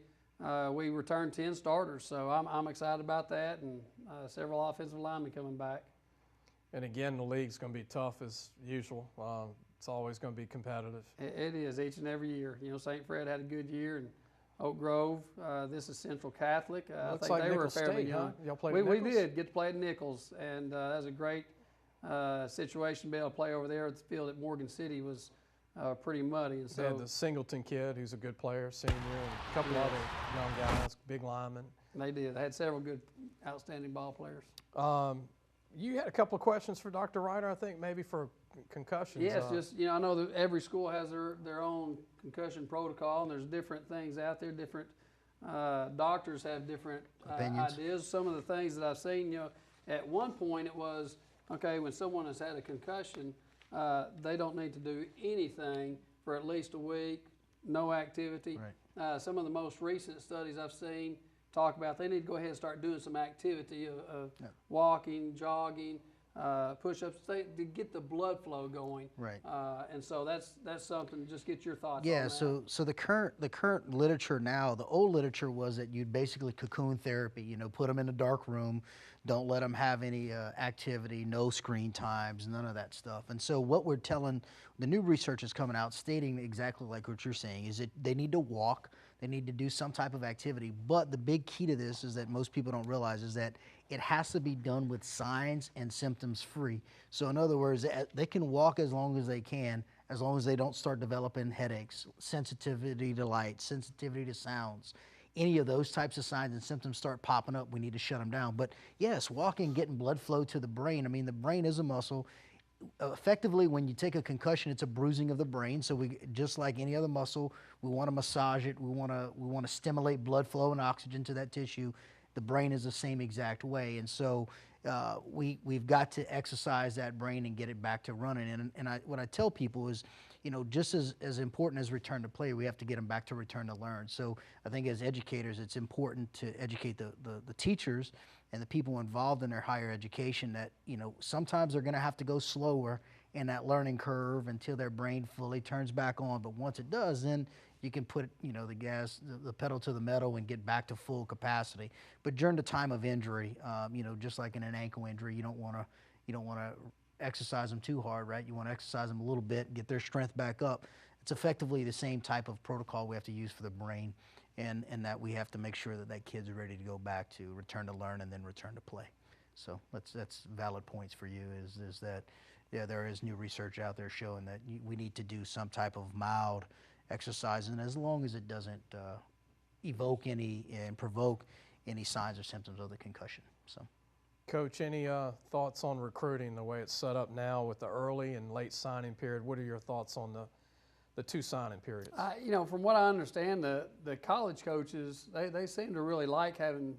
Speaker 17: we returned 10 starters, so I'm excited about that, and several offensive linemen coming back.
Speaker 1: And again, the league's going to be tough as usual. It's always going to be competitive.
Speaker 17: It is each and every year. You know, St. Fred had a good year, and Oak Grove. This is Central Catholic. I think
Speaker 1: like
Speaker 17: they
Speaker 1: Nichols
Speaker 17: were fairly
Speaker 1: State,
Speaker 17: young.
Speaker 1: Huh? Y'all played
Speaker 17: we
Speaker 1: Nichols?
Speaker 17: did get to play at Nichols, and that was a great situation to be able to play over there. The field at Morgan City was pretty muddy. And so
Speaker 1: they had the Singleton kid, who's a good player, senior, and a couple other young guys, big linemen.
Speaker 17: They did. They had several good, outstanding ball players.
Speaker 1: You had a couple of questions for Dr. Ryder, I think, maybe for concussions.
Speaker 17: Yes, just, you know, I know that every school has their own concussion protocol, and there's different things out there. Different doctors have different ideas. Some of the things that I've seen, you know, at one point it was, okay, when someone has had a concussion, they don't need to do anything for at least a week, no activity.
Speaker 8: Right.
Speaker 17: Some of the most recent studies I've seen talk about they need to go ahead and start doing some activity of walking, jogging, push-ups to get the blood flow going.
Speaker 8: Right.
Speaker 17: And so that's something. Just get your thoughts.
Speaker 8: Yeah.
Speaker 17: on that.
Speaker 8: So the current literature now, the old literature was that you'd basically cocoon therapy. You know, put them in a dark room, don't let them have any activity, no screen times, none of that stuff. And so what we're telling, the new research is coming out stating exactly like what you're saying, is that they need to walk, they need to do some type of activity. But the big key to this is that most people don't realize is that it has to be done with signs and symptoms free. So in other words, they can walk as long as they can, as long as they don't start developing headaches, sensitivity to light, sensitivity to sounds. Any of those types of signs and symptoms start popping up, we need to shut them down. But yes, walking, getting blood flow to the brain. I mean, the brain is a muscle. Effectively, when you take a concussion, it's a bruising of the brain. So we, just like any other muscle, we want to massage it. We want to stimulate blood flow and oxygen to that tissue. The brain is the same exact way. And so we've got to exercise that brain and get it back to running. And what I tell people is, you know, just as important as return to play, we have to get them back to return to learn. So I think as educators, it's important to educate the teachers and the people involved in their higher education that, you know, sometimes they're going to have to go slower in that learning curve until their brain fully turns back on. But once it does, then you can put, you know, the pedal to the metal and get back to full capacity. But during the time of injury, you know, just like in an ankle injury, you don't want to exercise them too hard, right? You want to exercise them a little bit, get their strength back up. It's effectively the same type of protocol we have to use for the brain, and that we have to make sure that kid's ready to go back to return to learn and then return to play. So that's valid points for you, is that, yeah, there is new research out there showing that we need to do some type of mild exercise, and as long as it doesn't evoke any and provoke any signs or symptoms of the concussion. So.
Speaker 1: Coach, any thoughts on recruiting, the way it's set up now with the early and late signing period? What are your thoughts on the two signing periods?
Speaker 17: You know, from what I understand, the college coaches, they seem to really like having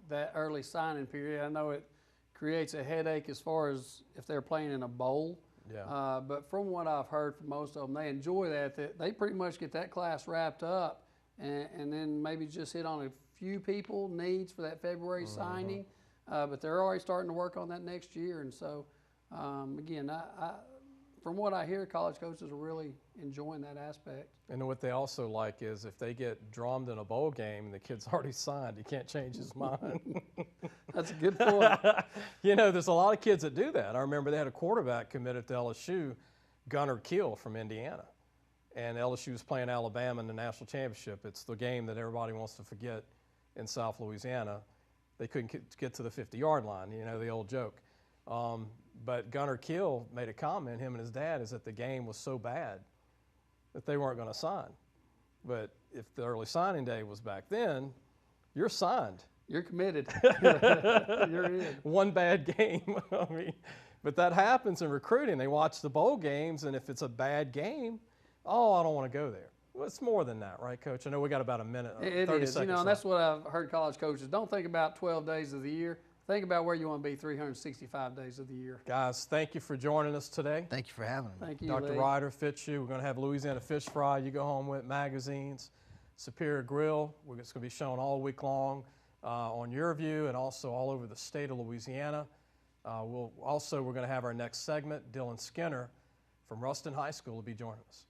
Speaker 17: that early signing period. I know it creates a headache as far as if they're playing in a bowl.
Speaker 1: Yeah.
Speaker 17: But from what I've heard from most of them, they enjoy that they pretty much get that class wrapped up and then maybe just hit on a few people needs for that February signing. But they're already starting to work on that next year. And so, again, from what I hear, college coaches are really enjoying that aspect.
Speaker 1: And what they also like is if they get drummed in a bowl game and the kid's already signed, you can't change his mind.
Speaker 17: That's a good point.
Speaker 1: You know, there's a lot of kids that do that. I remember they had a quarterback committed to LSU, Gunnar Kiel from Indiana. And LSU was playing Alabama in the national championship. It's the game that everybody wants to forget in South Louisiana. They couldn't get to the 50-yard line, you know, the old joke. But Gunnar Kiel made a comment, him and his dad, is that the game was so bad that they weren't going to sign. But if the early signing day was back then, you're signed.
Speaker 17: You're committed. You're in.
Speaker 1: One bad game. I mean, but that happens in recruiting. They watch the bowl games, and if it's a bad game, oh, I don't want to go there. Well, it's more than that, right, Coach? I know we got about a minute, 30 seconds.
Speaker 17: You know, and that's what I've heard college coaches. Don't think about 12 days of the year. Think about where you want to be 365 days of the year.
Speaker 1: Guys, thank you for joining us today.
Speaker 8: Thank you for having me.
Speaker 17: Thank you,
Speaker 1: Dr.
Speaker 17: Lee.
Speaker 1: Ryder, Fitzhugh. We're going to have Louisiana Fish Fry. You go home with magazines, Superior Grill. It's going to be shown all week long on Your View and also all over the state of Louisiana. We're going to have our next segment. Dylan Skinner from Ruston High School will be joining us.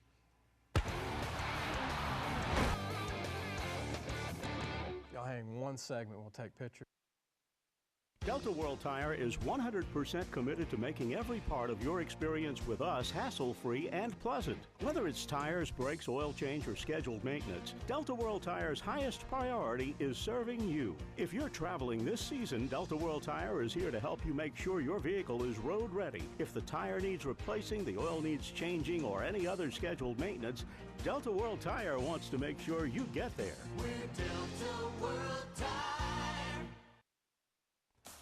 Speaker 1: Y'all hang one segment. We'll take pictures.
Speaker 11: Delta World Tire is 100% committed to making every part of your experience with us hassle-free and pleasant. Whether it's tires, brakes, oil change, or scheduled maintenance, Delta World Tire's highest priority is serving you. If you're traveling this season, Delta World Tire is here to help you make sure your vehicle is road ready. If the tire needs replacing, the oil needs changing, or any other scheduled maintenance, Delta World Tire wants to make sure you get there.
Speaker 7: We're Delta World Tire.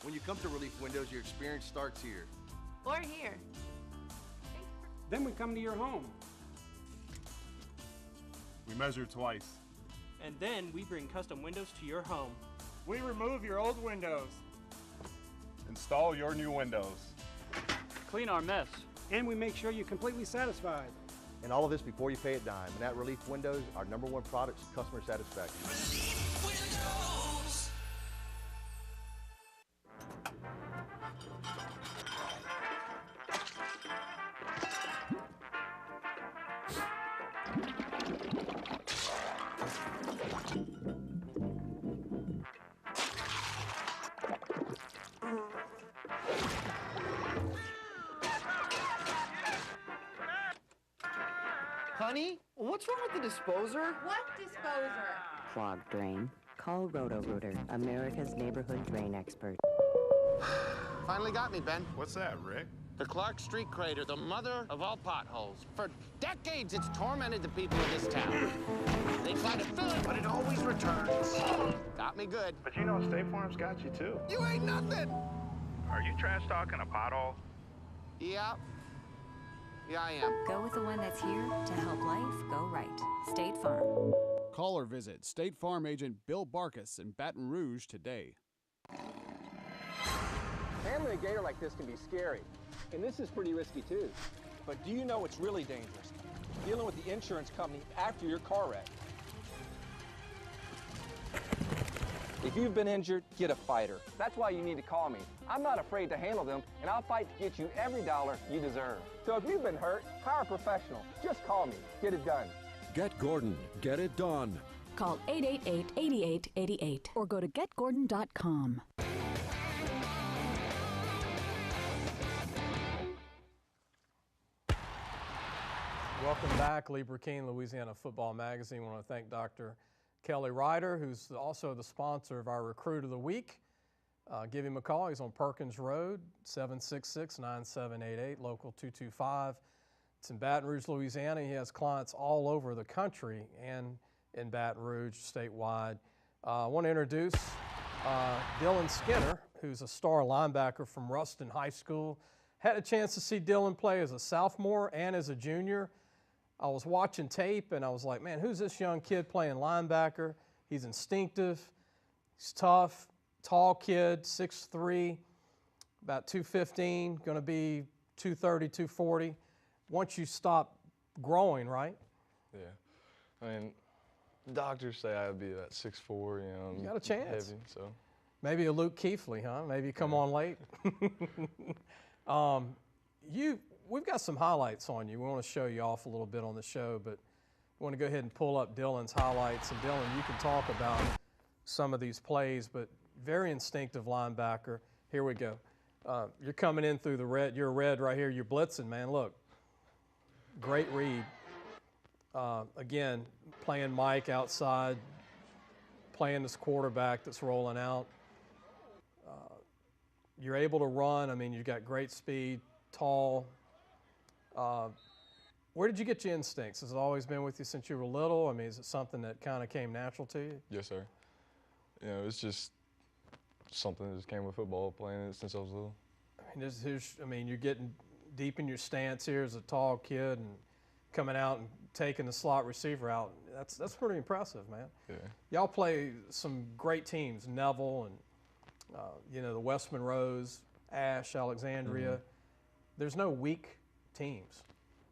Speaker 2: When you come to Relief Windows, your experience starts here.
Speaker 3: Or here.
Speaker 4: Then we come to your home.
Speaker 5: We measure twice.
Speaker 6: And then we bring custom windows to your home.
Speaker 5: We remove your old windows. Install your new windows.
Speaker 6: Clean our mess.
Speaker 4: And we make sure you're completely satisfied.
Speaker 2: And all of this before you pay a dime. And at Relief Windows, our #1 product is customer satisfaction.
Speaker 20: Honey, what's wrong with the disposer?
Speaker 3: What disposer?
Speaker 9: Clogged drain? Call Roto-Rooter, America's neighborhood drain expert.
Speaker 12: Finally got me, Ben.
Speaker 5: What's that, Rick?
Speaker 12: The Clark Street crater, the mother of all potholes. For decades, it's tormented the people of this town. They try to fill it, but it always returns. Got me good.
Speaker 5: But you know State Farm's got you, too.
Speaker 12: You ain't nothing.
Speaker 5: Are you trash talking a pothole?
Speaker 12: Yeah. Yeah, I am.
Speaker 13: Go with the one that's here to help life go right. State Farm.
Speaker 14: Call or visit State Farm agent Bill Barkus in Baton Rouge today.
Speaker 16: Handling a gator like this can be scary, and this is pretty risky too. But do you know what's really dangerous? Dealing with the insurance company after your car wreck. If you've been injured, get a fighter. That's why you need to call me. I'm not afraid to handle them, and I'll fight to get you every dollar you deserve. So if you've been hurt, hire a professional. Just call me. Get it done.
Speaker 18: Get Gordon. Get it done.
Speaker 19: Call 888-8888 or go to getgordon.com.
Speaker 1: Welcome back, Lee Burkeen, Louisiana Football Magazine. I want to thank Dr. Kelly Ryder, who's also the sponsor of our Recruit of the Week. Give him a call. He's on Perkins Road, 766-9788, local 225. It's in Baton Rouge, Louisiana. He has clients all over the country and in Baton Rouge, statewide. I want to introduce Dylan Skinner, who's a star linebacker from Ruston High School. Had a chance to see Dylan play as a sophomore and as a junior. I was watching tape and I was like, man, who's this young kid playing linebacker? He's instinctive, he's tough, tall kid, 6'3", about 215, going to be 230, 240. Once you stop growing, right?
Speaker 22: Yeah. I mean, doctors say I'd be at 6'4", you know.
Speaker 1: You got a chance.
Speaker 22: Heavy, so.
Speaker 1: Maybe a Luke Keithley, huh? Maybe you come on late. We've got some highlights on you. We want to show you off a little bit on the show, but we want to go ahead and pull up Dylan's highlights. And Dylan, you can talk about some of these plays, but very instinctive linebacker. Here we go. You're coming in through the red. You're red right here. You're blitzing, man. Look. Great read. Again, playing Mike outside, playing this quarterback that's rolling out. You're able to run. I mean, you've got great speed, tall. Where did you get your instincts? Has it always been with you since you were little? I mean, is it something that kind of came natural to you?
Speaker 22: Yes, sir. You know, it's just something that just came with football, playing it since I was little.
Speaker 1: I mean, you're getting deep in your stance here as a tall kid and coming out and taking the slot receiver out. That's pretty impressive, man.
Speaker 22: Yeah.
Speaker 1: Y'all play some great teams, Neville and the West Monroes, Ash, Alexandria.
Speaker 22: Mm-hmm.
Speaker 1: There's no weak teams.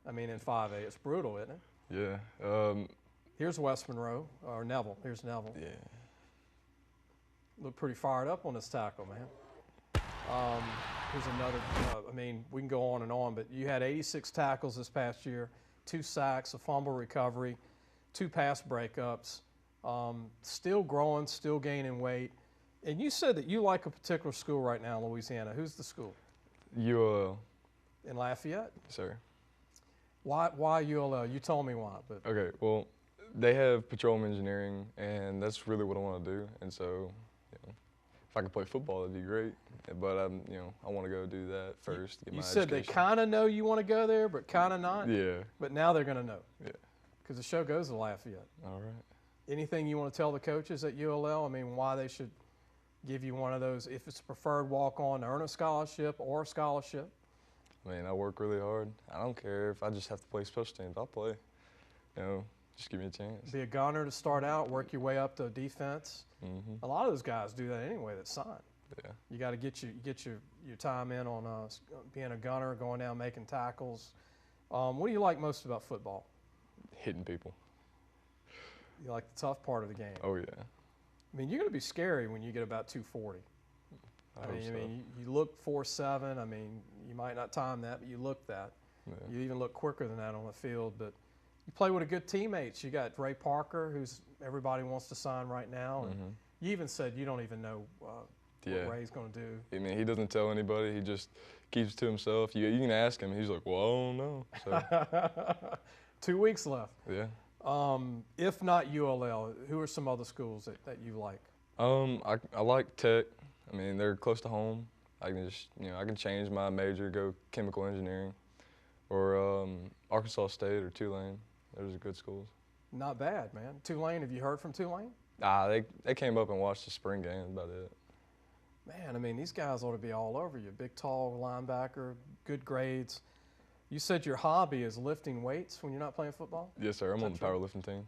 Speaker 1: I mean, in 5A, it's brutal, isn't it?
Speaker 22: Yeah.
Speaker 1: Here's West Monroe, or Neville. Here's Neville.
Speaker 22: Yeah.
Speaker 1: Look pretty fired up on this tackle, man. Here's another, I mean, we can go on and on, but you had 86 tackles this past year, 2 sacks, a fumble recovery, 2 pass breakups, still growing, still gaining weight. And you said that you like a particular school right now in Louisiana. Who's the school?
Speaker 22: ULL.
Speaker 1: In Lafayette?
Speaker 22: Sir.
Speaker 1: Why ULL? You told me why. But
Speaker 22: Okay, well, they have petroleum engineering, and that's really what I want to do. And so, if I could play football, that'd be great. But I want to go do that first.
Speaker 1: You said they kind of know you want to go there, but kind of not.
Speaker 22: Yeah.
Speaker 1: But now they're going to know.
Speaker 22: Yeah.
Speaker 1: Because the show goes to Lafayette.
Speaker 22: All right.
Speaker 1: Anything you want to tell the coaches at ULL? I mean, why they should give you one of those, if it's a preferred walk-on, to earn a scholarship or a scholarship?
Speaker 22: I mean, I work really hard. I don't care if I just have to play special teams. I'll play. Just give me a chance.
Speaker 1: Be a gunner to start out, work your way up to defense.
Speaker 22: Mm-hmm.
Speaker 1: A lot of those guys do that anyway that sign.
Speaker 22: Yeah.
Speaker 1: You got to get your time in on being a gunner, going down, making tackles. What do you like most about football?
Speaker 22: Hitting people.
Speaker 1: You like the tough part of the game.
Speaker 22: Oh, yeah.
Speaker 1: I mean, you're going to be scary when you get about 240.
Speaker 22: I
Speaker 1: mean, you look 4.7. I mean, you might not time that, but you look that.
Speaker 22: Yeah.
Speaker 1: You even look quicker than that on the field. But you play with a good teammates. You got Ray Parker, who's everybody wants to sign right now. And you even said you don't even know what Ray's going to do.
Speaker 22: I mean, he doesn't tell anybody. He just keeps it to himself. You can ask him. He's like, well, I don't know. So.
Speaker 1: 2 weeks left.
Speaker 22: Yeah.
Speaker 1: If not ULL, who are some other schools that you like?
Speaker 22: I like Tech. I mean, they're close to home. I can just, I can change my major, go chemical engineering, or Arkansas State or Tulane. Those are good schools.
Speaker 1: Not bad, man. Tulane, have you heard from Tulane?
Speaker 22: They came up and watched the spring game. About it.
Speaker 1: Man, I mean, these guys ought to be all over you. Big, tall linebacker, good grades. You said your hobby is lifting weights when you're not playing football?
Speaker 22: Yes, sir. I'm on the powerlifting team.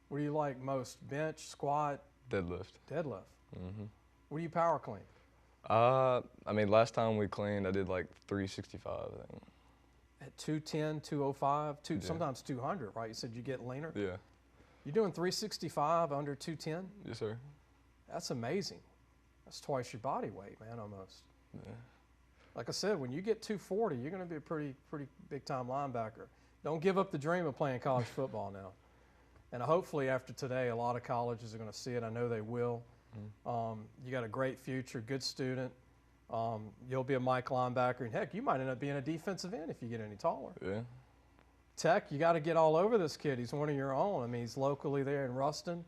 Speaker 1: What do you like most? Bench, squat?
Speaker 22: Deadlift.
Speaker 1: Deadlift. What do you power clean?
Speaker 22: I mean, last time we cleaned, I did like 365, I think.
Speaker 1: At 210, 205, sometimes 200, right? You said you get leaner?
Speaker 22: Yeah.
Speaker 1: You're doing 365 under 210?
Speaker 22: Yes, sir.
Speaker 1: That's amazing. That's twice your body weight, man, almost.
Speaker 22: Yeah.
Speaker 1: Like I said, when you get 240, you're going to be a pretty big-time linebacker. Don't give up the dream of playing college football now. And hopefully after today, a lot of colleges are going to see it. I know they will. You got a great future, good student. You'll be a Mike linebacker. And, heck, you might end up being a defensive end if you get any taller.
Speaker 22: Yeah.
Speaker 1: Tech, you got to get all over this kid. He's one of your own. I mean, he's locally there in Ruston.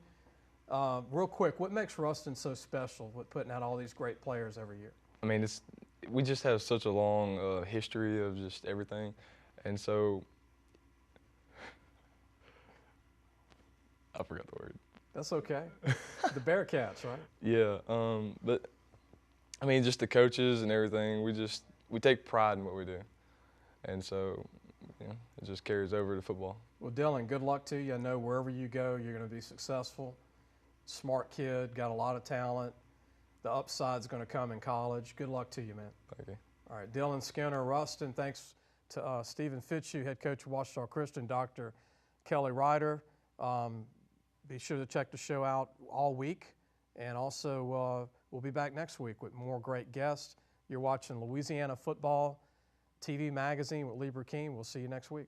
Speaker 1: Real quick, what makes Ruston so special with putting out all these great players every year?
Speaker 22: I mean, we just have such a long history of just everything. And so, I forgot the word.
Speaker 1: That's okay. The Bearcats, right?
Speaker 22: Yeah, but I mean, just the coaches and everything, we take pride in what we do. And so, it just carries over to football.
Speaker 1: Well, Dylan, good luck to you. I know wherever you go, you're going to be successful. Smart kid, got a lot of talent. The upside's going to come in college. Good luck to you, man.
Speaker 22: Thank you.
Speaker 1: All right, Dylan Skinner, Ruston. Thanks to Stephen Fitzhugh, head coach of Ouachita Christian, Dr. Kelly Ryder. Be sure to check the show out all week. And also, we'll be back next week with more great guests. You're watching Louisiana Football TV Magazine with Lee Burkeen. We'll see you next week.